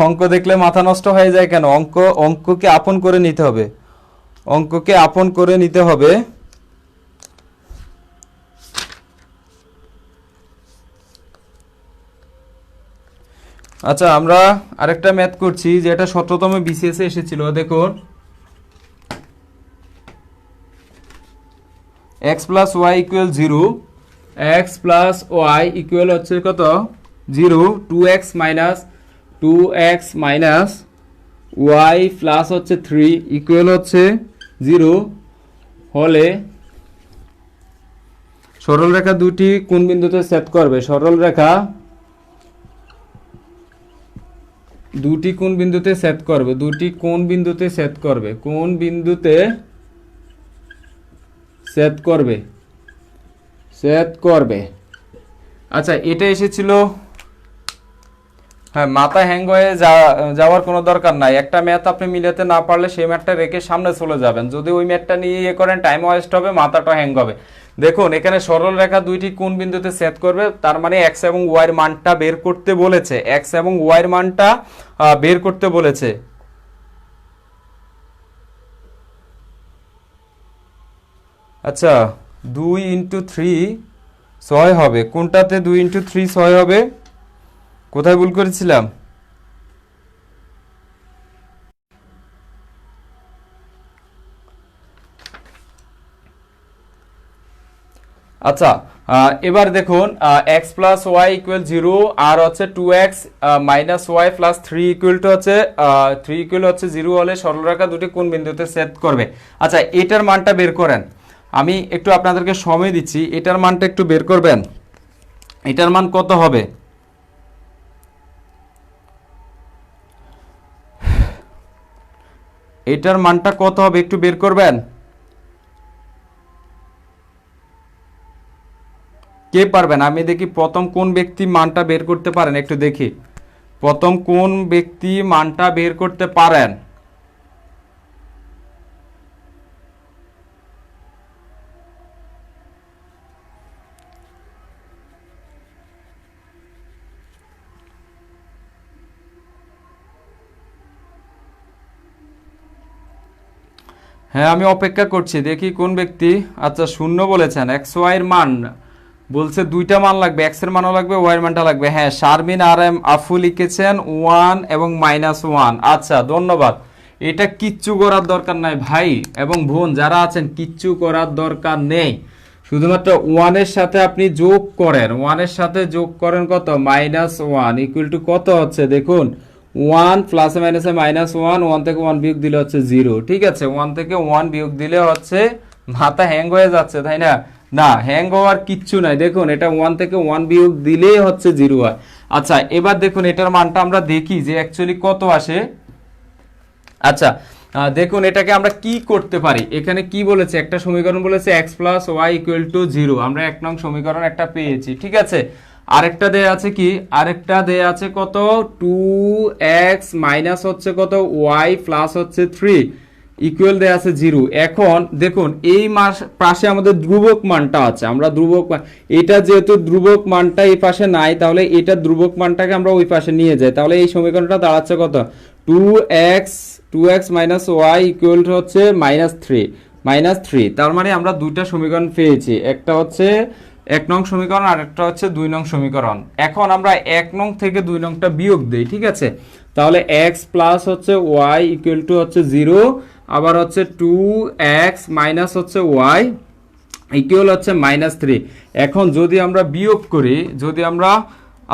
অঙ্ক দেখলে মাথা নষ্ট হয়ে যায় কেন? অঙ্ককে আপন করে নিতে হবে, অঙ্ককে আপন করে নিতে হবে। আচ্ছা, আমরা আরেকটা ম্যাথ করছি যেটা 17তম বিসিএস এ এসেছিল। দেখুন, x plus Y equal 0, x plus Y equal হচ্ছে কত? 0, 2x মাইনাস ওয়াই প্লাস হচ্ছে 3 ইকুয়াল হচ্ছে 0 হলে সরলরেখা দুটি কোন বিন্দুতে ছেদ করবে? সরলরেখা দুটি কোন বিন্দুতে ছেদ করবে? দুটি কোন বিন্দুতে ছেদ করবে? কোন বিন্দুতে ছেদ করবে? ছেদ করবে। আচ্ছা, এটা এসেছিল। হ্যাঁ, মাথা হ্যাং হয়ে যাওয়ার কোনো দরকার নাই। একটা ম্যাথ আপনি মিলাতে না পারলে সেই ম্যাথটা রেখে সামনে চলে যাবেন। যদি ওই ম্যাথটা নিয়ে ইয়ে করেন, টাইম ওয়েস্ট হবে, মাথাটা হ্যাং হবে। দেখুন, এখানে সরল রেখা দুইটি কোন বিন্দুতে ছেদ করবে, তার মানে এক্স এবং ওয়াই এর মানটা বের করতে বলেছে। এক্স এবং ওয়াই এর মানটা বের করতে বলেছে। আচ্ছা, 2 ইন্টু 3 6 হবে। কোনটাতে 2 ইন্টু 3 6 হবে? কোথায় ভুল করেছিলাম? আচ্ছা, এবার দেখুন, এক্স প্লাস ওয়াই ইকুয়াল 0 আর হচ্ছে 2x minus Y plus 3 equal to হচ্ছে 0 হলে সরলরেখা দুটি কোন বিন্দুতে ছেদ করবে? আচ্ছা, এটার মানটা বের করেন। আমি একটু আপনাদেরকে সময় দিচ্ছি, এটার মানটা একটু বের করবেন। এটার মান কত হবে? এটার মানটা কত হবে একটু বের করবেন। কে পারবেন? আমি দেখি প্রথম কোন ব্যক্তি মানটা বের করতে পারেন, একটু দেখি প্রথম কোন ব্যক্তি মানটা বের করতে পারেন। হ্যাঁ, আমি অপেক্ষা করছি, দেখি কোন ব্যক্তি। আচ্ছা, 0 বলেছেন। এক্স ওয়াই এর মান বলছে দুইটা মান লাগবে, এক্স এর মানও লাগবে, ওয়াই এর মানটা লাগবে। হ্যাঁ, শারমিন আর এম আফু লিখেছেন 1 এবং -1। আচ্ছা, ধন্যবাদ। এটা কিচ্ছু করার দরকার নাই ভাই এবং বোন যারা আছেন, কিচ্ছু করার দরকার নেই। শুধুমাত্র 1 এর সাথে আপনি যোগ করেন, 1 এর সাথে যোগ করেন কত? -1 ইকুয়াল টু কত হচ্ছে? দেখুন, 1 প্লাসে মাইনাসে -1, 1 থেকে 1 বিয়োগ দিলে হচ্ছে 0। ঠিক আছে, 1 থেকে 1 বিয়োগ দিলে হচ্ছে মাথা হ্যাং হয়ে যাচ্ছে, তাই না? না, হ্যাং হওয়ার কিচ্ছু নাই। দেখুন, এটা 1 থেকে 1 বিয়োগ দিলেই হচ্ছে 0 হয়। আচ্ছা, এবার দেখুন এটার মানটা আমরা দেখি যে অ্যাকচুয়ালি কত আসে। আচ্ছা, দেখুন এটাকে আমরা কি করতে পারি। এখানে কি বলেছে? একটা সমীকরণ বলেছে x plus Y equal to 0। আমরা 1 নং সমীকরণ একটা পেয়েছি। ঠিক আছে, আরেকটা দেয়া আছে কি? আরেকটা দেয়া আছে কত? 2x মাইনাস হচ্ছে কত? y প্লাস হচ্ছে 3 ইকুয়াল দেয়া আছে 0। এখন দেখুন, এই পাশে আমাদের ধ্রুবক মানটা আছে। আমরা ধ্রুবক এটা যেহেতু ধ্রুবক মানটা এই পাশে নাই, তাহলে এটা ধ্রুবক মানটাকে আমরা ওই পাশে নিয়ে যাই। তাহলে এই সমীকরণটা দাঁড়াচ্ছে কত? 2x minus Y equal to হচ্ছে -3। তার মানে আমরা দুইটা সমীকরণ পেয়েছি। একটা হচ্ছে 1 নং সমীকরণ আর একটা হচ্ছে 2 নং সমীকরণ। এখন আমরা 1 নং থেকে 2 নংটা বিয়োগ দেই। ঠিক আছে, তাহলে x প্লাস হচ্ছে ওয়াই ইকুয়াল টু হচ্ছে 0, আবার হচ্ছে 2x মাইনাস হচ্ছে ওয়াই ইকুয়াল হচ্ছে -3। এখন যদি আমরা বিয়োগ করি, যদি আমরা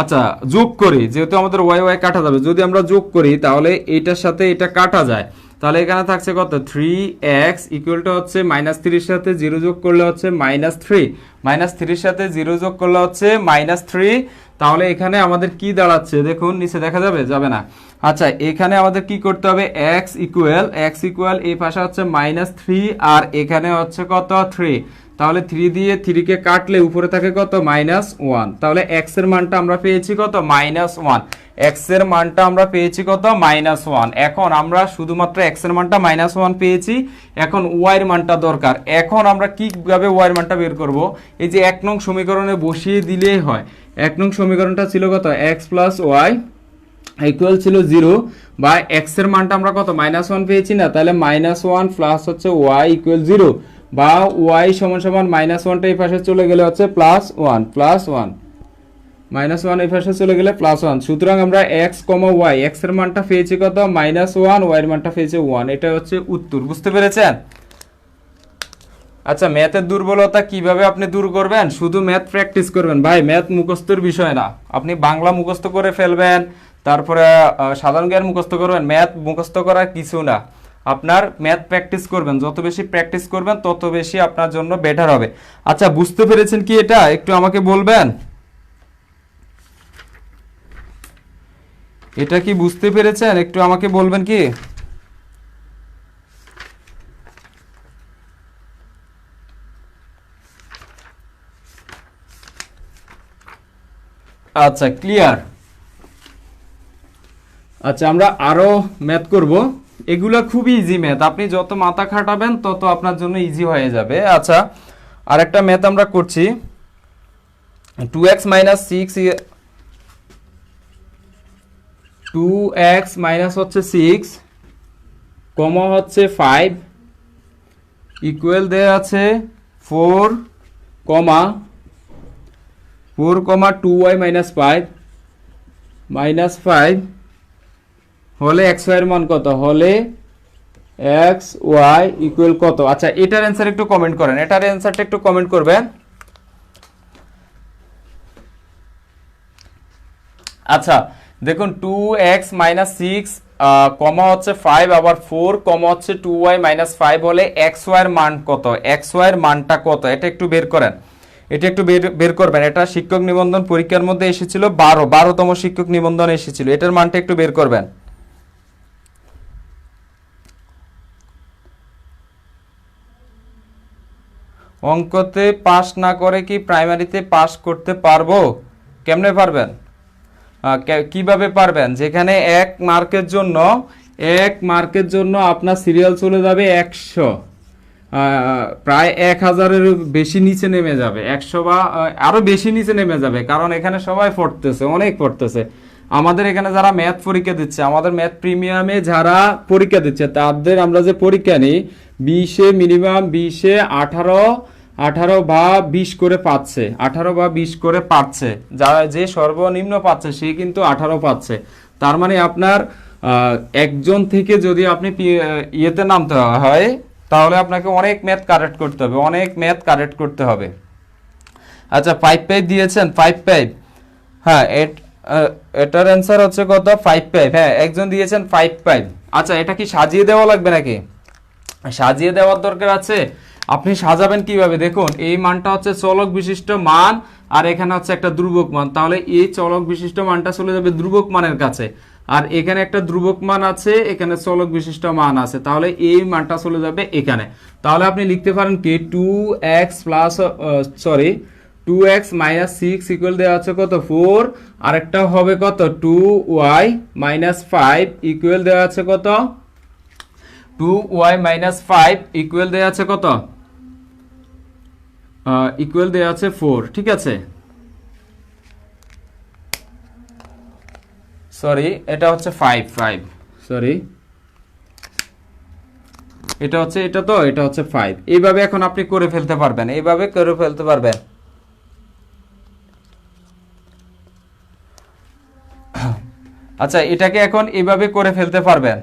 আচ্ছা যোগ করি, যেহেতু আমাদের ওয়াই ওয়াই কাটা যাবে, যদি আমরা যোগ করি তাহলে এটার সাথে এটা কাটা যায়। তাহলে এখানে থাকছে কত? 3x ইকুয়াল টু হচ্ছে -3 এর সাথে 0 যোগ করলে হচ্ছে -3, -3 এর সাথে 0 যোগ করলে হচ্ছে -3। তাহলে এখানে আমাদের কি দাঁড়াচ্ছে? দেখুন নিচে দেখা যাবে, যাবে না। আচ্ছা, এখানে আমাদের কি করতে হবে? x ইকুয়াল এই পাশে হচ্ছে -3 আর এখানে হচ্ছে কত? 3। তাহলে 3 দিয়ে 3 কে কাটলে উপরে থাকে কত -1, তাহলে x এর মানটা আমরা পেয়েছি কত -1, x এর মানটা আমরা পেয়েছি কত -1। এখন আমরা শুধুমাত্র x এর মানটা -1 পেয়েছি, এখন y এর মানটা দরকার। এখন আমরা কিভাবে y এর মানটা বের করব? এই যে 1 নং সমীকরণে বসিয়ে দিলেই হয়। 1 নং সমীকরণটা ছিল কত x + y ইকুয়াল ছিল 0, বা x এর মানটা আমরা কত -1 পেয়েছি না, তাহলে -1 প্লাস হচ্ছে y ইকুয়াল 0, বা y সমান সমান -1টা এই পাশে চলে গেলে হচ্ছে +1 -1 এই পাশে চলে গেলে +1। সুতরাং আমরা x, y x এর মানটা পেয়েছি কত -1, y এর মানটা পেয়েছি 1। এটা হচ্ছে উত্তর। বুঝতে পেরেছেন? আচ্ছা, ম্যাথের দুর্বলতা কিভাবে আপনি দূর করবেন? শুধু ম্যাথ প্র্যাকটিস করবেন ভাই, ম্যাথ মুখস্থের বিষয় না। আপনি বাংলা মুখস্থ করে ফেলবেন, তারপরে সাধারণ জ্ঞান মুখস্থ করবেন, ম্যাথ মুখস্থ করার কিছু না। আপনার ম্যাথ প্র্যাকটিস করবেন, যত বেশি প্র্যাকটিস করবেন তত বেশি আপনার জন্য বেটার হবে। আচ্ছা, বুঝতে পেরেছেন কি এটা? একটু আমাকে বলবেন, এটা কি বুঝতে পেরেছেন? একটু আমাকে বলবেন কি? আচ্ছা, ক্লিয়ার। আচ্ছা, আমরা আরো ম্যাথ করব। এগুলা খুবই ইজি ম্যাথ, আপনি যত মাথা খাটাবেন তত আপনার জন্য ইজি হয়ে যাবে। আচ্ছা, আরেকটা ম্যাথ আমরা করছি। 2x - 6 2x হচ্ছে 6 কমা হচ্ছে 5 ইকুয়াল দেয়া আছে 4 কমা 2y - 5 -5 হলে xy এর মান কত? হলে xy ইকুয়াল কত? আচ্ছা, এটার অ্যানসার একটু কমেন্ট করেন, এটার অ্যানসারটা একটু কমেন্ট করবেন। আচ্ছা, দেখুন 2x - 6 কমা হচ্ছে 5, আবার 4 কমা হচ্ছে 2y - 5 হলে xy এর মান কত? xy এর মানটা কত? এটা একটু বের করেন, এটা একটু বের করবেন। এটা শিক্ষক নিবন্ধন পরীক্ষার মধ্যে এসেছিল, 12তম শিক্ষক নিবন্ধন এসেছিল। এটার মানটা একটু বের করবেন। অঙ্কতে পাস না করে কি প্রাইমারিতে পাস করতে পারবো? কেমনে পারবেন? কিভাবে পারবেন? যেখানে 1 মার্কের জন্য আপনার সিরিয়াল চলে যাবে 100, প্রায় 1000-এর বেশি নিচে নেমে যাবে, 100 বা আরো বেশি নিচে নেমে যাবে, কারণ এখানে সবাই পড়তেছে, অনেক পড়তেছে। আমাদের এখানে যারা ম্যাথ পরীক্ষা দিচ্ছে, আমাদের ম্যাথ প্রিমিয়ামে যারা পরীক্ষা দিচ্ছে, তাদের আমরা যে পরীক্ষা নিই 20-এ মিনিমাম 20-এ 18 বা 20 করে পাচ্ছে, 18 বা 20 করে পাচ্ছে। যারা যে সর্বনিম্ন পাচ্ছে সে কিন্তু 18 পাচ্ছে। তার মানে আপনার একজন থেকে যদি আপনি ইয়েতে নামতে হয়, তাহলে আপনাকে অনেক ম্যাথ কারেক্ট করতে হবে, আচ্ছা, 5 দিয়েছেন, 5, হ্যাঁ, এটার অ্যান্সার হচ্ছে কত? 5, হ্যাঁ, একজন দিয়েছেন 5। আচ্ছা, এটা কি সাজিয়ে দেওয়া লাগবে নাকি? সাজিয়ে দেওয়ার দরকার আছে। আপনি সাজাবেন কিভাবে? দেখুন, এই মানটা হচ্ছে চলক বিশিষ্ট মান, আর এখানে হচ্ছে একটা ধ্রুবক মান, তাহলে এই চলক বিশিষ্ট মানটা চলে যাবে ধ্রুবক মানের কাছে, আর এখানে একটা ধ্রুবক মান আছে, এখানে চলক বিশিষ্ট মান আছে, তাহলে এই মানটা চলে যাবে এখানে। তাহলে আপনি লিখতে পারেন কি 2x - 6 ইকুয়াল দেওয়া আছে কত? 4, আরেকটা হবে কত? 2y - 5 ইকুয়াল দেওয়া আছে কত? 2y - 5 ইকুয়াল দেওয়া আছে কত? ইকুয়াল দেওয়া আছে 4, ঠিক আছে। সরি, এটা হচ্ছে 5, সরি, এটা হচ্ছে 5। এইভাবে এখন আপনি করে ফেলতে পারবেন, আচ্ছা, এটাকে এখন এইভাবে করে ফেলতে পারবেন।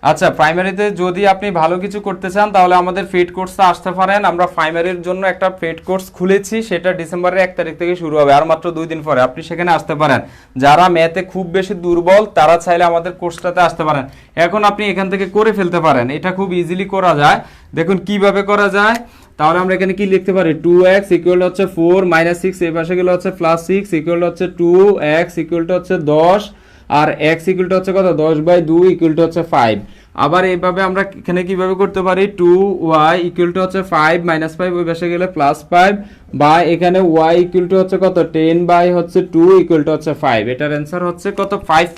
আচ্ছা, প্রাইমারিতে যদি আপনি ভালো কিছু করতে চান তাহলে আমাদের পেড কোর্সে আসতে পারেন। আমরা প্রাইমারির জন্য একটা পেড কোর্স খুলেছি, সেটা ডিসেম্বরের 1 তারিখ থেকে শুরু হবে, আর মাত্র 2 দিন পরে। আপনি সেখানে আসতে পারেন। যারা ম্যাথে খুব বেশি দুর্বল তারা চাইলে আমাদের কোর্সটাতে আসতে পারেন। এখন আপনি এখান থেকে করে ফেলতে পারেন, এটা খুব ইজিলি করা যায়। দেখুন কিভাবে করা যায়। তাহলে আমরা এখানে কি লিখতে পারি? 2x ইকুয়াল হচ্ছে 4 - 6, এই পাশে গেলে হচ্ছে +6 ইকুয়াল হচ্ছে 2x ইকুয়াল হচ্ছে 10, আর x ইকুয়াল হচ্ছে কত? 10/2 ইকুয়াল হচ্ছে 5। আবার এইভাবে আমরা এখানে কিভাবে করতে পারি, 2y ইকুয়াল টু হচ্ছে 5 -5 ওই পাশে গেলে +5, বা এখানে y ইকুয়াল টু হচ্ছে কত 10 হচ্ছে 2 ইকুয়াল টু হচ্ছে 5। এটার অ্যান্সার হচ্ছে কত 5।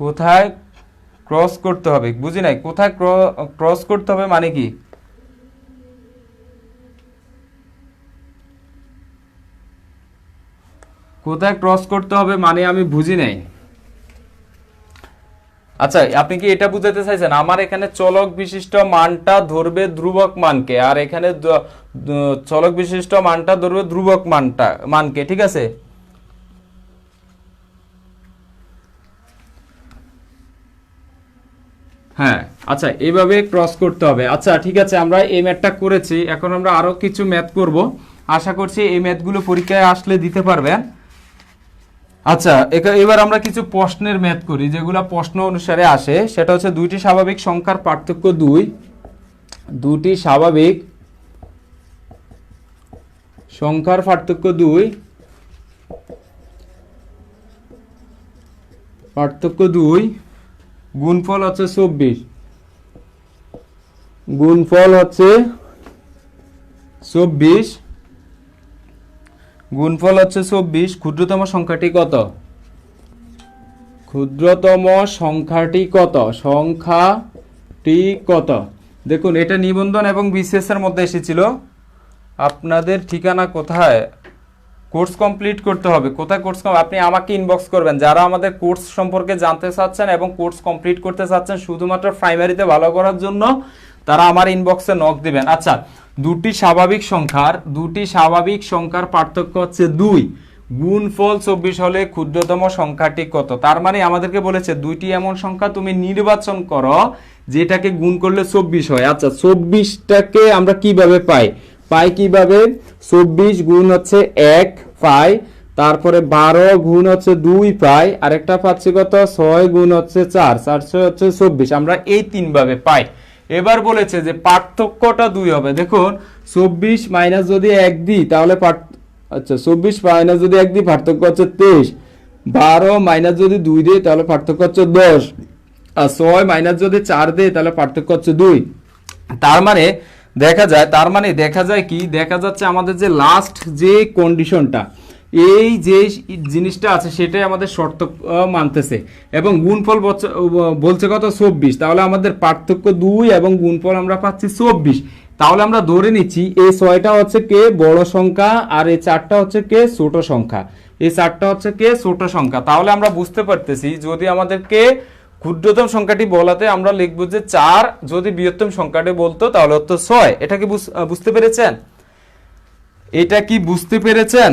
কোথায় ক্রস করতে হবে বুঝি নাই, কোথায় ক্রস করতে হবে মানে কি? কোথায় ক্রস করতে হবে মানে আমি বুঝি নাই। আচ্ছা, আপনি কি এটা বুঝাতে চাইছেন আমার এখানে চলক বিশিষ্ট মানটা ধরবে ধ্রুবক মানকে, আর এখানে চলক বিশিষ্ট মানটা ধরবে ধ্রুবক মানকে, ঠিক আছে? হ্যাঁ, আচ্ছা, এইভাবে ক্রস করতে হবে। আচ্ছা ঠিক আছে, আমরা এই ম্যাথটা করেছি, এখন আমরা আরো কিছু ম্যাথ করব। আশা করছি এই ম্যাথগুলো পরীক্ষায় আসলে দিতে পারবেন। আচ্ছা, এবার আমরা কিছু প্রশ্নের ম্যাথ করি যেগুলো প্রশ্ন অনুসারে আসে। সেটা হচ্ছে দুইটি স্বাভাবিক সংখ্যার পার্থক্য 2, দুটি স্বাভাবিক সংখ্যার পার্থক্য 2, গুণফল হচ্ছে 24, গুণফল হচ্ছে 24, ক্ষুদ্রতম সংখ্যাটি কত? দেখুন, এটা নিবন্ধন এবং বিসিএস এর মধ্যে এসেছিল। আপনাদের ঠিকানা কোথায়? কোর্স কমপ্লিট করতে হবে। কোথায় কোর্স? আপনি আমাকে ইনবক্স করবেন যারা আমাদের কোর্স সম্পর্কে জানতে চাচ্ছেন এবং কোর্স কমপ্লিট করতে চাচ্ছেন শুধুমাত্র প্রাইমারিতে ভালো করার জন্য, তারা আমার ইনবক্সে নক দিবেন। আচ্ছা, দুটি স্বাভাবিক সংখ্যার পার্থক্য হচ্ছে 2, গুণফল 24 হলে ক্ষুদ্রতম সংখ্যাটি কত? তার মানে আমাদেরকে বলেছে দুইটি এমন সংখ্যা তুমি নির্বাচন করো যেটাকে গুণ করলে 24 হয়। আচ্ছা, 24টাকে আমরা কিভাবে পাই? কিভাবে? 24 গুণ হচ্ছে 1 পাই, তারপরে 12 গুণ হচ্ছে 2 পাই, আরেকটা পাচ্ছি কত 6 গুণ হচ্ছে 4 হচ্ছে 24। আমরা এই 3 ভাবে পাই। এবার বলেছে যে পার্থক্যটা 2 হবে। দেখুন, 24 মাইনাস যদি 1 দিই তাহলে 24 মাইনাস যদি 1 দিই পার্থক্য হচ্ছে 23, 12 মাইনাস যদি 2 দিই তাহলে পার্থক্য হচ্ছে 10, আর 6 মাইনাস যদি 4 দিই তাহলে পার্থক্য হচ্ছে 2। তার মানে দেখা যায় কি, দেখা যাচ্ছে আমাদের যে লাস্ট যে কন্ডিশনটা, এই যে জিনিসটা আছে সেটাই আমাদের শর্ত মানতেছে, এবং গুণফল বলছে কত 24, তাহলে আমাদের পার্থক্য 2 এবং গুণফল আমরা পাচ্ছি 24। তাহলে আমরা ধরে নিচ্ছি এই 6টা হচ্ছে কে বড় সংখ্যা, আর এই 4টা হচ্ছে কে ছোট সংখ্যা, তাহলে আমরা বুঝতে পারতেছি যদি আমাদেরকে ক্ষুদ্রতম সংখ্যাটি বলাতে আমরা লিখবো যে 4, যদি বৃহত্তম সংখ্যাটি বলতো তাহলে হতো 6। এটা কি বুঝতে পেরেছেন?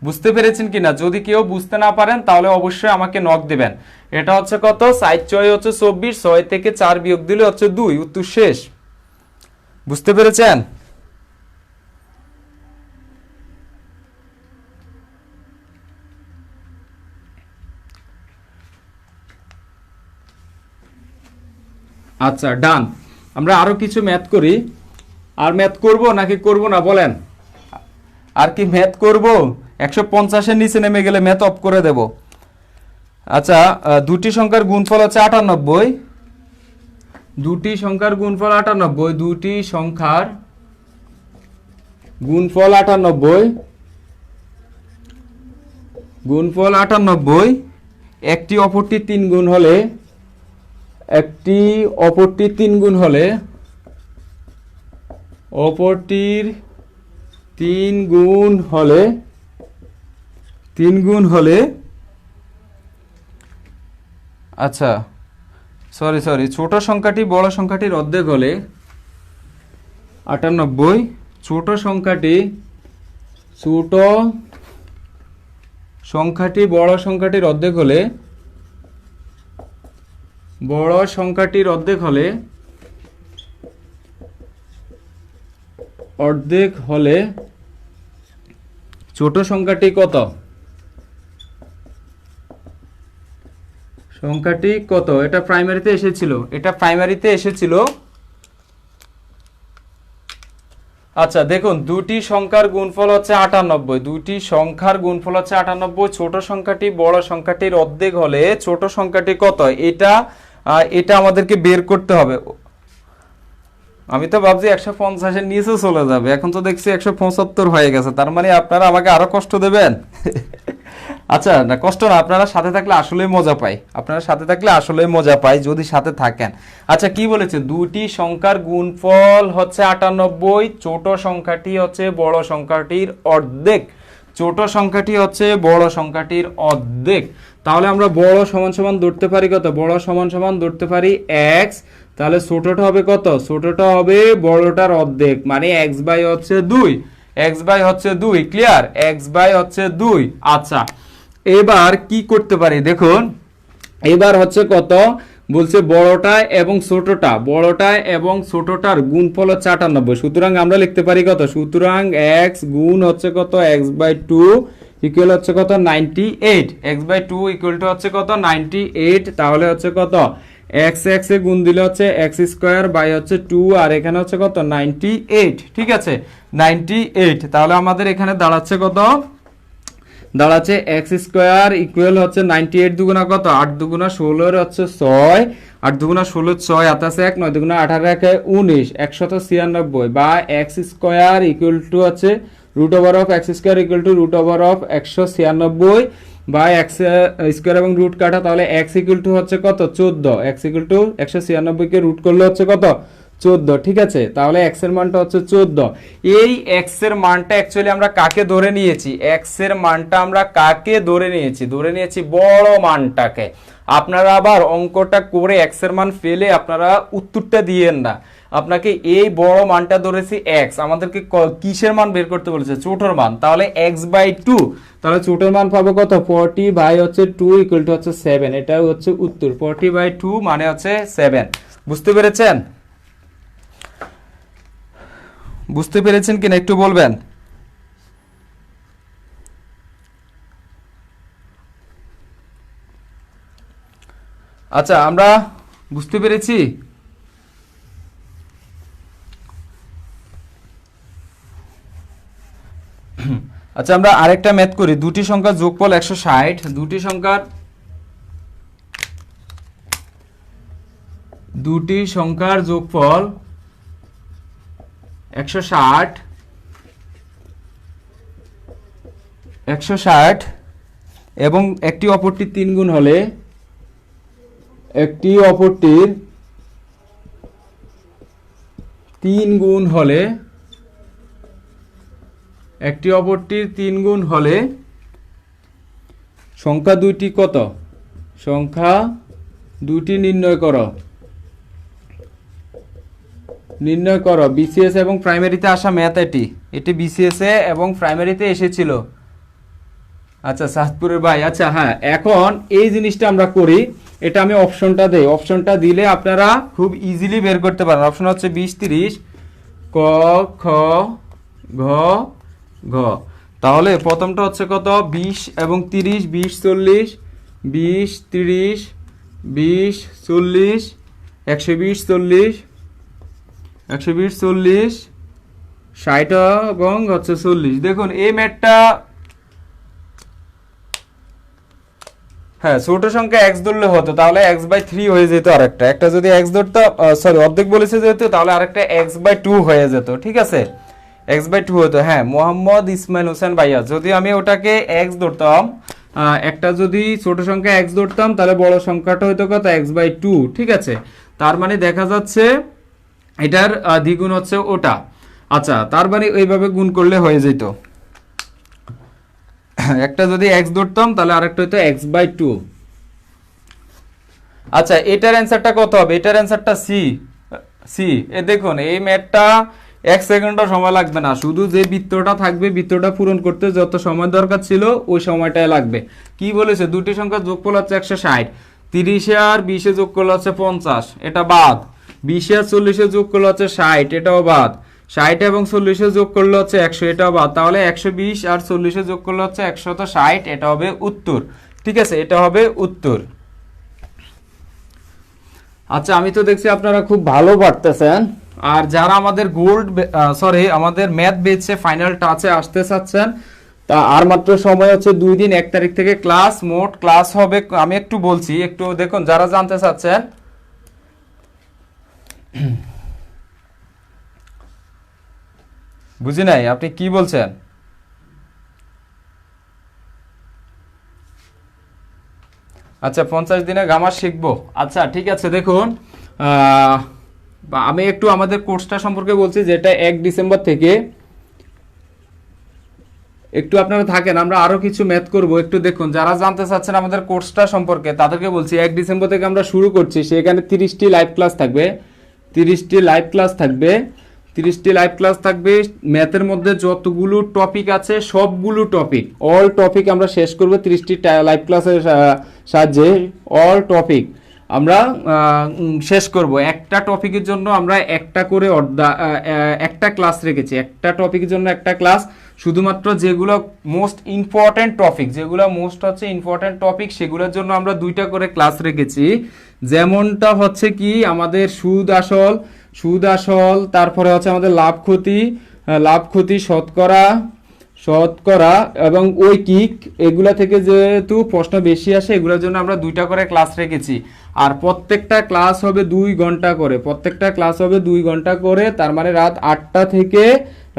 বুঝতে পেরেছেন কিনা? যদি কেউ বুঝতে না পারেন তাহলে অবশ্যই আমাকে নক দিবেন। এটা হচ্ছে কত 4 হচ্ছে 24, 6 থেকে 4 বিয়োগ দিলে হচ্ছে 2, উত্তর শেষ। বুঝতে পেরেছেন? আচ্ছা, ডান। আমরা আরো কিছু ম্যাথ করি। আর ম্যাথ করব নাকি করব না বলেন? আর কি ম্যাথ করব? 150-এর নিচে নেমে গেলে ম্যাথ অফ করে দেব। আচ্ছা, দুটি সংখ্যার গুণফল হচ্ছে 98, দুটি সংখ্যার গুণফল 98, একটি অপরটি 3 গুণ হলে, অপরটির 3 গুণ হলে আচ্ছা সরি ছোট সংখ্যাটি বড় সংখ্যাটির অর্ধেক হলে 98, ছোট সংখ্যাটি বড় সংখ্যাটির অর্ধেক হলে ছোট সংখ্যাটি কত? এটা প্রাইমারিতে এসেছিল। আচ্ছা দেখুন, দুটি সংখ্যার গুণফল হচ্ছে 98, দুটি সংখ্যার গুণফল হচ্ছে 98, ছোট সংখ্যাটি বড় সংখ্যাটির অর্ধেক হলে ছোট সংখ্যাটি কত, এটা আমাদেরকে বের করতে হবে। আমি তো ভাবছি 150-এর নিচে চলে যাবে, এখন তো দেখছি 175 হয়ে গেছে, তার মানে আপনারা আমাকে আরো কষ্ট দেবেন। আচ্ছা না, কষ্ট না, আপনারা সাথে থাকলে আসলেই মজা পাই, আপনারা সাথে থাকলে আসলেই মজা পাই যদি সাথে থাকেন। আচ্ছা কি বলেছে, দুটি সংখ্যার গুণফল হচ্ছে 98, ছোট সংখ্যাটি হচ্ছে বড় সংখ্যাটির অর্ধেক, ছোট সংখ্যাটি হচ্ছে বড় সংখ্যাটির অর্ধেক। তাহলে আমরা বড় সমান সমান ধরতে পারি কত, বড় সমান সমান ধরতে পারি x, তাহলে ছোটটা হবে কত, ছোটটা হবে বড়টার অর্ধেক, মানে x বাই হচ্ছে 2, x বাই হচ্ছে 2, ক্লিয়ার, x বাই হচ্ছে 2। আচ্ছা এবার কি করতে পারি দেখুন, এবার হচ্ছে কত বলছে, বড়টা এবং ছোটটার গুণফল হচ্ছে 98, সুতরাং আমরা লিখতে পারি কত, সুতরাং x গুণ হচ্ছে কত, x বাই 2 ইকুয়াল হচ্ছে কত 98, x বাই 2 ইকুয়াল টু হচ্ছে কত 98, তাহলে হচ্ছে কত x এ গুণ দিলে হচ্ছে x স্কয়ার বাই হচ্ছে 2, আর এখানে হচ্ছে কত 98, ঠিক আছে 98, তাহলে আমাদের এখানে দাঁড়াচ্ছে কত, দাঁড়াচ্ছে x স্কয়ার ইকুয়াল হচ্ছে 98 দুগুণা কত, 8 দুগুণা 16 হচ্ছে 6, 8 দুগুণা 16 6 আতাছে 1, 9 দুগুণা 18 19, 196, বা x স্কয়ার ইকুয়াল টু হচ্ছে root over of x square equal to root over of 196, বা x স্কয়ার এবং রুট কাটা, তাহলে x ইকুয়াল টু হচ্ছে কত 14, x ইকুয়াল টু 196 কে রুট করলে হচ্ছে কত 14, ঠিক আছে, তাহলে x এর মানটা হচ্ছে 14। এই x এর মানটা অ্যাকচুয়ালি আমরা কাকে ধরে নিয়েছি, x এর মানটা আমরা কাকে ধরে নিয়েছি বড় মানটাকে। আপনারা আবার অঙ্কটা করে x এর মান ফেলে আপনারা উত্তরটা দিয়েন না, আপনাকে এই বড় মানটা ধরেছি x, আমাদেরকে কিসের মান বের করতে বলেছে, ছোটর মান, তাহলে x বাই 2, তাহলে ছোটর মান পাবো কত 40 বাই হচ্ছে 2 ইকুয়াল টু হচ্ছে 7, এটা হচ্ছে উত্তর, 40 বাই 2 মানে হচ্ছে 7। বুঝতে পেরেছেন, বুঝতে পেরেছেন কিনা একটু বলবেন। আচ্ছা আমরা বুঝতে পেরেছি। আচ্ছা আমরা আরেকটা ম্যাথ করি, দুটি সংখ্যার যোগফল 160, দুটি সংখ্যার যোগফল 160 এবং একটি অপরটির 3 গুণ হলে, একটি অপরটির 3 গুণ হলে, একটি অপরটির 3 গুণ হলে সংখ্যা দুইটি কত, সংখ্যা দুটি নির্ণয় করো, নির্ণয় করো। বিসিএস এবং প্রাইমারিতে আসা ম্যাথ, এটি বিসিএস এ এবং প্রাইমারিতে এসেছিল। আচ্ছা সাতপুরের ভাই, আচ্ছা হ্যাঁ, এখন এই জিনিসটা আমরা করি, এটা আমি অপশনটা দেই, অপশনটা দিলে আপনারা খুব ইজিলি বের করতে পারেন। অপশন হচ্ছে 20 30 ক খ ঘ ঘ। তাহলে প্রথমটা হচ্ছে কত 20 এবং 30, 20 40, 20 30, 20 40, 120 40, 120 40, 60 এবং হচ্ছে 40। দেখুন এই ম্যাথটা, হ্যাঁ ছোট সংখ্যা x ধরলে হতো, তাহলে x বাই 3 হয়ে যেত, আরেকটা একটা যদি x ধরতো, সরি অর্ধেক বলেছে যেহেতু, তাহলে আরেকটা x বাই 2 হয়ে যেত, ঠিক আছে x বাই 2 হতো। হ্যাঁ মোহাম্মদ ইসমাইল হোসেন ভাইয়া, যদি আমি ওটাকে x ধরতাম, একটা যদি ছোট সংখ্যা x ধরতাম, তাহলে বড় সংখ্যাটা হতো কত x বাই 2, ঠিক আছে, তার মানে দেখা যাচ্ছে এটার দ্বিগুণ হচ্ছে ওটা। আচ্ছা তার মানে এইভাবে গুণ করলে হয়ে যেত, একটা যদি x ধরতাম তাহলে আরেকটা হতো x বাই 2। আচ্ছা এটার অ্যান্সারটা কত হবে, এটার অ্যান্সারটা সি। এ দেখুন এই ম্যাথটা 1 সেকেন্ডও সময় লাগবে না, শুধু যে বৃত্তটা থাকবে, বৃত্তটা পূরণ করতে যত সময় দরকার ছিল ওই সময়টাই লাগবে। কি বলেছে, দুটি সংখ্যার যোগফল হচ্ছে 160, 30 আর 20 যোগ করলে হচ্ছে 50, এটা বাদ, 20 আর 40 যোগ করলে হচ্ছে 60, এটাও বাদ, 60 এবং 40 যোগ করলে হচ্ছে 100, এটাও বাদ, তাহলে 120 আর 40 যোগ করলে হচ্ছে 160, এটা হবে উত্তর, ঠিক আছে, এটা হবে উত্তর। আচ্ছা আমি তো দেখছি আপনারা খুব ভালো পারতেছেন, আর যারা আমাদের আমাদের ম্যাথ বেচে ফাইনাল টাচে আসতে চাচ্ছেন, তা আর মাত্র সময় হচ্ছে 2 দিন, 1 তারিখ থেকে ক্লাস। মোট ক্লাস হবে, আমি একটু বলছি, একটু দেখুন যারা জানতে চাচ্ছেন। বুঝি নাই, আপনি কি বলছেন? আচ্ছা 50 দিনে গ্রামার শিখবো। আচ্ছা ঠিক আছে, দেখুন আমি একটু আমাদের কোর্সটা সম্পর্কে বলছি, যেটা 1 ডিসেম্বর থেকে একটু আপনারা থাকেন, আমরা আরো কিছু ম্যাথ করব। একটু দেখুন যারা জানতে চাচ্ছেন আমাদের কোর্সটা সম্পর্কে তাদেরকে বলছি, 1 ডিসেম্বর থেকে আমরা শুরু করছি। সেখানে 30টি লাইভ ক্লাস থাকবে, 30টি লাইভ ক্লাস থাকবে, 30টি লাইভ ক্লাস থাকবে। ম্যাথের মধ্যে যতগুলো টপিক আছে সবগুলো টপিক, অল টপিক আমরা শেষ করব 30টি লাইভ ক্লাসের সাহায্যে। অল টপিক আমরা শেষ করব। একটা টপিকের জন্য আমরা একটা করে একটা ক্লাস রেখেছি, একটা টপিকের জন্য একটা ক্লাস। শুধুমাত্র যেগুলো মোস্ট ইম্পর্টেন্ট টপিক, যেগুলো মোস্ট হচ্ছে ইম্পর্টেন্ট টপিক, সেগুলোর জন্য আমরা 2টা করে ক্লাস রেখেছি। যেমনটা হচ্ছে কি আমাদের সুদ আসল, তারপরে হচ্ছে আমাদের লাভ ক্ষতি, শতকরা এবং ঐকিক, এগুলা থেকে যেহেতু প্রশ্ন বেশি আসে এগুলোর জন্য আমরা 2টা করে ক্লাস রেখেছি। আর প্রত্যেকটা ক্লাস হবে 2 ঘন্টা করে, প্রত্যেকটা ক্লাস হবে 2 ঘন্টা করে। তার মানে রাত 8টা থেকে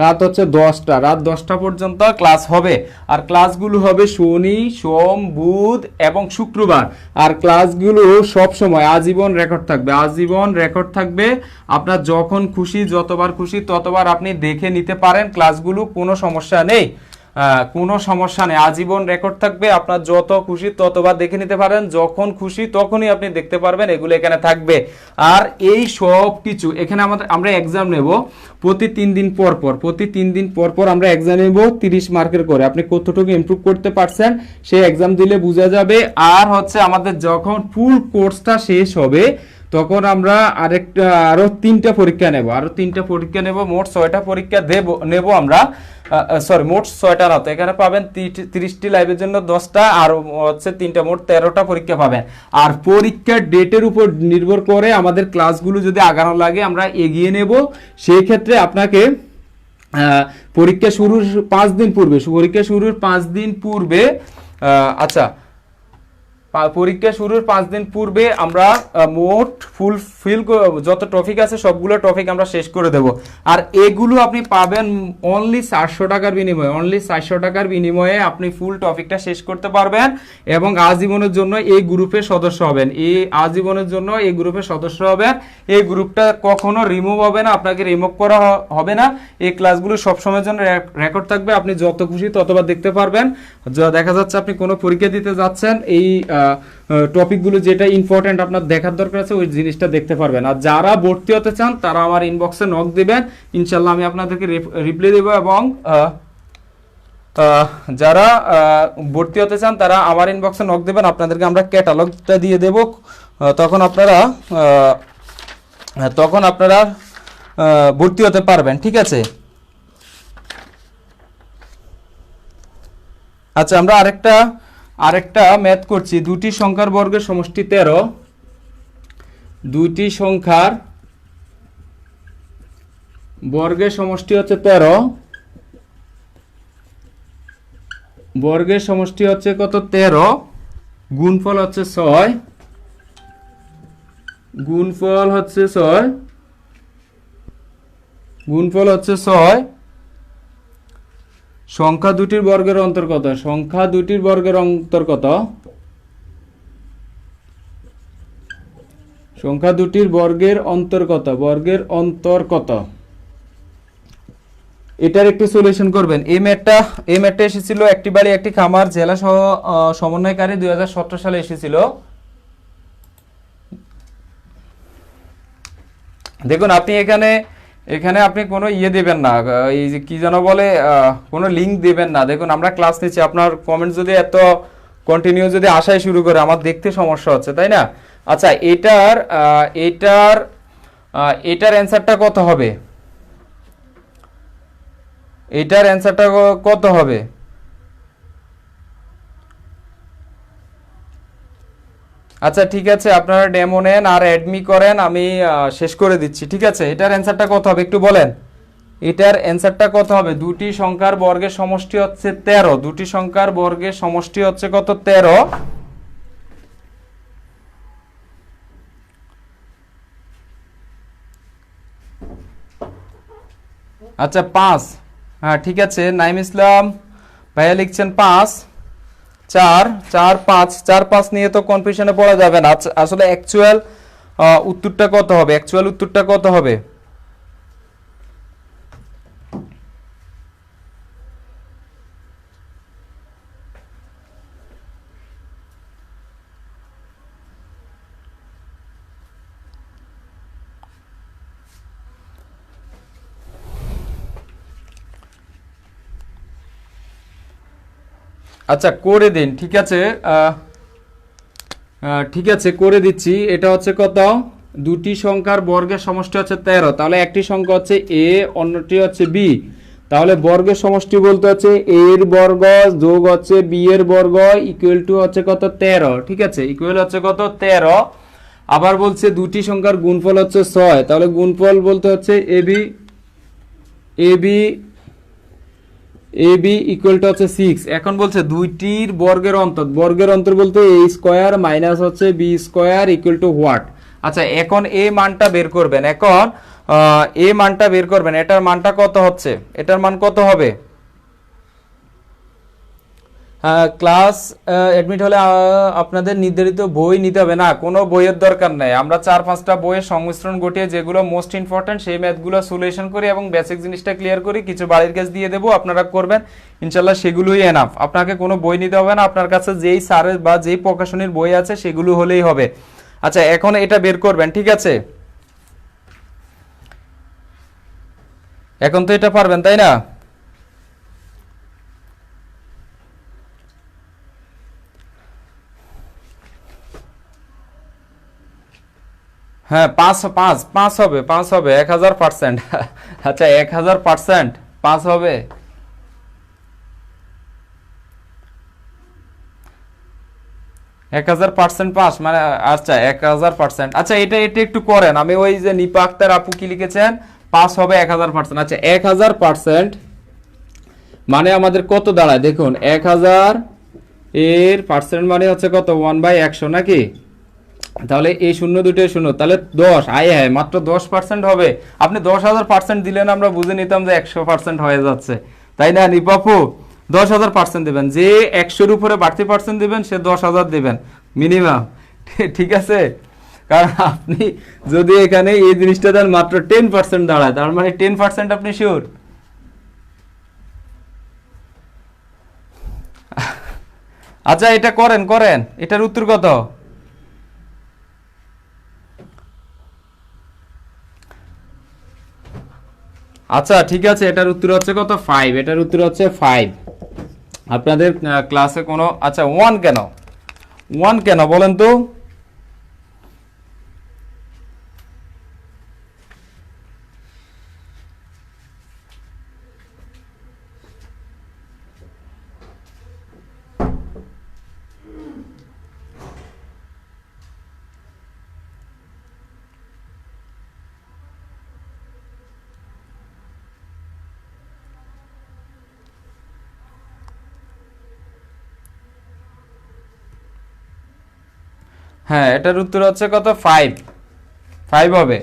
রাত হচ্ছে 10টা, রাত 10টা পর্যন্ত ক্লাস হবে। আর ক্লাসগুলো হবে শনি, সোম, বুধ এবং শুক্রবার। আর ক্লাসগুলো সব সময় আজীবন রেকর্ড থাকবে, আজীবন রেকর্ড থাকবে। আপনার যখন খুশি, যতবার খুশি ততবার আপনি দেখে নিতে পারেন ক্লাসগুলো, কোনো সমস্যা নেই, কোনো সমস্যা নেই। আজীবন রেকর্ড থাকবে, আপনার যত খুশি ততবার দেখে নিতে পারেন, যখন খুশি তখনই আপনি দেখতে পারবেন, এগুলো এখানে থাকবে। আর এই সব কিছু এখানে আমরা এক্সাম নেব প্রতি 3 দিন পর পর, প্রতি 3 দিন পর পর আমরা এক্সাম নেব 30 মার্কের করে। আপনি কতটুকু ইমপ্রুভ করতে পারছেন সেই এক্সাম দিলে বোঝা যাবে। আর হচ্ছে আমাদের যখন ফুল কোর্সটা শেষ হবে তখন আমরা আরো 3টা পরীক্ষা নেব, মোট 6টা পরীক্ষা নেব আমরা। মোট 6টা না, তো এখানে পাবেন 30টি লাইভের জন্য 10টা, আর হচ্ছে 3টা, মোট 13টা পরীক্ষা পাবেন। আর পরীক্ষার ডেটের উপর নির্ভর করে আমাদের ক্লাসগুলো যদি আগানো লাগে আমরা এগিয়ে নেব। সেই ক্ষেত্রে আপনাকে পরীক্ষা শুরুর 5 দিন পূর্বে আচ্ছা পরীক্ষা শুরুর 5 দিন পূর্বে আমরা মোট ফুলফিল যত টপিক আছে সবগুলো টপিক আমরা শেষ করে দেব। আর এগুলো আপনি পাবেন অনলি 400 টাকার বিনিময়ে, অনলি 400 টাকার বিনিময়ে আপনি ফুল টপিকটা শেষ করতে পারবেন এবং আজীবনের জন্য এই গ্রুপের সদস্য হবেন। এই গ্রুপটা কখনো রিমুভ হবে না, আপনাকে রিমুভ করা হবে না। এই ক্লাসগুলো সবসময়ের জন্য রেকর্ড থাকবে, আপনি যত খুশি ততবার দেখতে পারবেন। দেখা যাচ্ছে আপনি কোনো পরীক্ষা দিতে যাচ্ছেন, এই টপিকগুলো যেটা ইম্পর্টেন্ট আপনার দেখার দরকার আছে ওই জিনিসটা দেখতে পারবেন। আর যারা ভর্তি হতে চান তারা আমার ইনবক্সে নক দিবেন, ইনশাল্লাহ আমি আপনাদেরকে রিপ্লাই দেব। এবং যারা ভর্তি হতে চান তারা আমার ইনবক্সে নক দেবেন, আপনাদেরকে আমরা ক্যাটালগটা দিয়ে দেব। তখন আপনারা ভর্তি হতে পারবেন, ঠিক আছে। আচ্ছা আমরা আরেকটা ম্যাথ করছি। 2টি সংখ্যার বর্গের সমষ্টি 13, 2টি সংখ্যার বর্গের সমষ্টি হচ্ছে 13, বর্গের সমষ্টি হচ্ছে কত 13, গুণফল হচ্ছে 6, গুণফল হচ্ছে 6। সংখ্যা দুটির বর্গের অন্তর্গত, সংখ্যা দুটির বর্গের অন্তর্গত, সংখ্যা দুটির বর্গের অন্তর্গত এটার একটু সলিউশন করবেন। এই ম্যাথটা এসেছিল একটি বাড়ি একটি খামার জেলা সহ সমন্বয়কারী 2017 সালে এসেছিল। দেখুন আপনি এখানে আপনি কোনো দেবেন না, এই যে কি যেন বলে কোনো লিঙ্ক দেবেন না। দেখুন আমরা ক্লাস নিচ্ছি, আপনার কমেন্ট যদি এত কন্টিনিউ যদি আসাই শুরু করে আমার দেখতে সমস্যা হচ্ছে, তাই না? আচ্ছা এটার অ্যান্সারটা কত হবে? এটার অ্যান্সারটা কত হবে? আচ্ছা ঠিক আছে, আপনারা ডেমো নেন আর অ্যাডমি করেন, আমি শেষ করে দিচ্ছি। ঠিক আছে, এটার অ্যান্সারটা কত হবে একটু বলেন। এটার অ্যান্সারটা কত হবে? দুটি সংখ্যার বর্গের সমষ্টি হচ্ছে 13। দুটি সংখ্যার বর্গের সমষ্টি হচ্ছে কত? 13। আচ্ছা 5। হ্যাঁ ঠিক আছে, নাইম ইসলাম ভাইয়া লিখছেন 5। 4 4 5 4 5 নিয়ে তো কনফিউশনে পড়া যাবে না। আসলে অ্যাকচুয়াল উত্তরটা কত হবে? অ্যাকচুয়াল উত্তরটা কত হবে? আচ্ছা করে দিন, ঠিক আছে। ঠিক আছে করে দিচ্ছি। এটা হচ্ছে কত? দুটি সংখ্যার বর্গের সমষ্টি হচ্ছে 13। তাহলে একটি সংখ্যা হচ্ছে এ, অন্যটি হচ্ছে বি। তাহলে বর্গের সমষ্টি বলতে হচ্ছে এ এর বর্গ যোগ হচ্ছে বি এর বর্গ ইকুয়াল টু হচ্ছে কত? 13। ঠিক আছে, ইকুয়াল হচ্ছে কত? 13। আবার বলছে দুটি সংখ্যার গুণফল হচ্ছে 6। তাহলে গুণফল বলতে হচ্ছে AB AB AB equal to হচ্ছে 6। এখন বলছে দুইটির বর্গের অন্তর, বর্গের অন্তর বলতে এ স্কোয়ার মাইনাস হচ্ছে B square equal to what? আচ্ছা এখন এ মানটা বের করবেন। এখন এ মানটা বের করবেন। এটার মানটা কত হচ্ছে? এটার মান কত হবে? ক্লাস অ্যাডমিট হলে আপনাদের নির্ধারিত বই নিতে হবে না, কোনো বইয়ের দরকার নেই। আমরা 4-5টা বইয়ের সংমিশ্রণ ঘটিয়ে যেগুলো মোস্ট ইম্পর্টেন্ট সেই ম্যাথগুলো সলিউশন করি এবং বেসিক জিনিসটা ক্লিয়ার করি। কিছু বাড়ির কাজ দিয়ে দেবো, আপনারা করবেন ইনশাল্লাহ, সেগুলোই এনাফ। আপনাকে কোনো বই নিতে হবে না, আপনার কাছে যেই স্যারের বা যেই প্রকাশনীর বই আছে সেগুলো হলেই হবে। আচ্ছা এখন এটা বের করবেন, ঠিক আছে? এখন তো এটা পারবেন তাই না? হ্যাঁ 5 হবে, 5 হবে 1000%। আচ্ছা 1000% 5 হবে। এক 1000% পাস মানে, আচ্ছা 1000%। আচ্ছা এটা একটু করেন, আমি ওই যে নিপা আক্তার আপু কি লিখেছেন, পাস হবে 1000%। আচ্ছা 1000% মানে আমাদের কত দাঁড়ায় দেখুন, 1000 এর পার্সেন্ট মানে হচ্ছে কত? 1/100 নাকি? তাহলে এই শূন্য দুটো শূন্য, তাহলে 10। আয় হ্যাঁ, মাত্র 10% হবে। আপনি 10,000% দিলেন, আমরা বুঝে নিতাম যে 100% হয়ে যাচ্ছে, তাই না নিপাপু? 10,000% দেবেন, যে 100-র উপরে বাড়তি পার্সেন্ট দেবেন সে 10,000 দেবেন মিনিমাম। ঠিক আছে, কারণ আপনি যদি এখানে এই জিনিসটা দেন মাত্র 10% দাঁড়ায়, তার মানে 10% আপনি শিওর। আচ্ছা এটা করেন করেন, এটার উত্তর কত? আচ্ছা ঠিক আছে, এটার উত্তর হচ্ছে কত? 5। এটার উত্তর হচ্ছে 5। আপনাদের ক্লাসে কোনো, আচ্ছা 1 কেন? 1 কেন বলেন তো? হ্যাঁ এটার উত্তর হচ্ছে কত? 5। 5 হবে।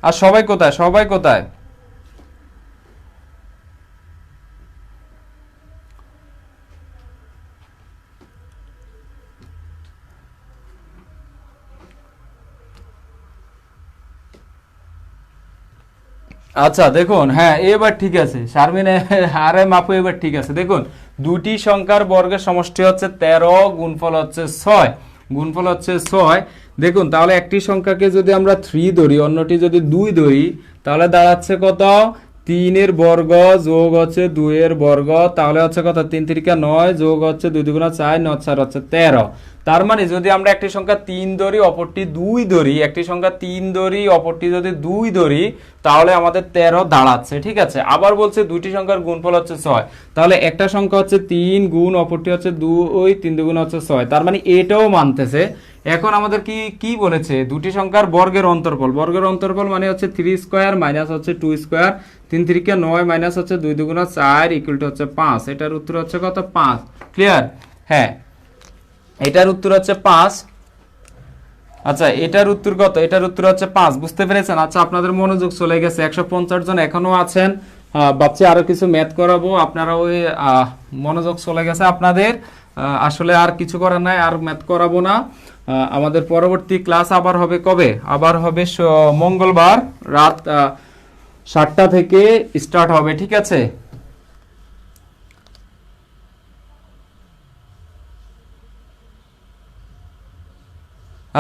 আর সবাই কোথায়? সবাই কোথায়? আচ্ছা দেখুন, হ্যাঁ এবার ঠিক আছে, শারমিন আরে মাপু এবার ঠিক আছে। দেখুন দুটি সংখ্যার বর্গের সমষ্টি হচ্ছে 13, গুণফল হচ্ছে 6। গুণফল হচ্ছে 6। দেখুন তাহলে একটি সংখ্যাকে যদি আমরা 3 ধরি, অন্যটি যদি 2 ধরি, তাহলে দাঁড়াচ্ছে কত? 3 এর বর্গ যোগ হচ্ছে 2 এর বর্গ, তাহলে হচ্ছে কত? 3 3 9 যোগ হচ্ছে 2 2 4 9 4 হচ্ছে 13। তার মানে যদি আমরা একটি সংখ্যা 3 ধরি অপরটি 2 ধরি, একটি সংখ্যা 3 ধরি অপরটি যদি 2 ধরি, তাহলে আমাদের 13 দাঁড়াচ্ছে। ঠিক আছে, আবার বলছে দুইটি সংখ্যার গুণফল হচ্ছে 6, তাহলে একটা সংখ্যা হচ্ছে 3 গুণ অপরটি হচ্ছে 2, 3 দুগুণ হচ্ছে 6, তার মানে এটাও মানতেছে। এখন আমাদের কি বলেছে, দুটি সংখ্যার বর্গের অন্তর্ফল, বর্গের অন্তর্ফল মানে হচ্ছে 3 স্কয়ার মাইনাস হচ্ছে 2 স্কয়ার, 3 3 কে 9 মাইনাস হচ্ছে 2 দুগুণ 4 ইকুয়াল টু হচ্ছে 5। এটার উত্তর হচ্ছে কত? 5। ক্লিয়ার? হ্যাঁ, এটার উত্তর হচ্ছে 5। আচ্ছা, এটার উত্তর কত? এটার উত্তর হচ্ছে 5। বুঝতে পেরেছেন? আচ্ছা, আপনাদের মনোযোগ চলে গেছে, 150 জন এখনো আছেন, ভাবছি আরো কিছু ম্যাথ করাবো, আপনারা ওই মনোযোগ চলে গেছে আপনাদের, আসলে আর কিছু করার নাই, আর ম্যাথ করাবো না। আমাদের পরবর্তী ক্লাস আবার হবে কবে? আবার হবে মঙ্গলবার রাত 7টা থেকে স্টার্ট হবে। ঠিক আছে?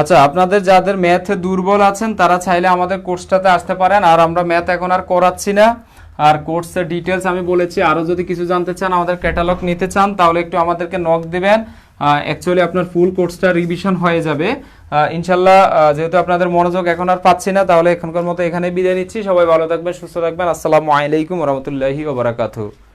আচ্ছা, আপনাদের যাদের ম্যাথে দুর্বল আছেন তারা চাইলে আমাদের কোর্সটাতে আসতে পারেন, আর আমরা ম্যাথ এখন আর করাচ্ছি না। আর কোর্সের ডিটেলস আমি বলেছি, আরও যদি কিছু জানতে চান, আমাদের ক্যাটালগ নিতে চান, তাহলে একটু আমাদেরকে নক দিবেন। অ্যাকচুয়ালি আপনার ফুল কোর্সটা রিভিশন হয়ে যাবে ইনশাল্লাহ। যেহেতু আপনাদের মনোযোগ এখন আর পাচ্ছি না, তাহলে এখনকার মতো এখানে বিদায় নিচ্ছি। সবাই ভালো থাকবেন, সুস্থ থাকবেন। আসসালামু আলাইকুম ওয়া রাহমাতুল্লাহি ওয়া বারাকাতুহু।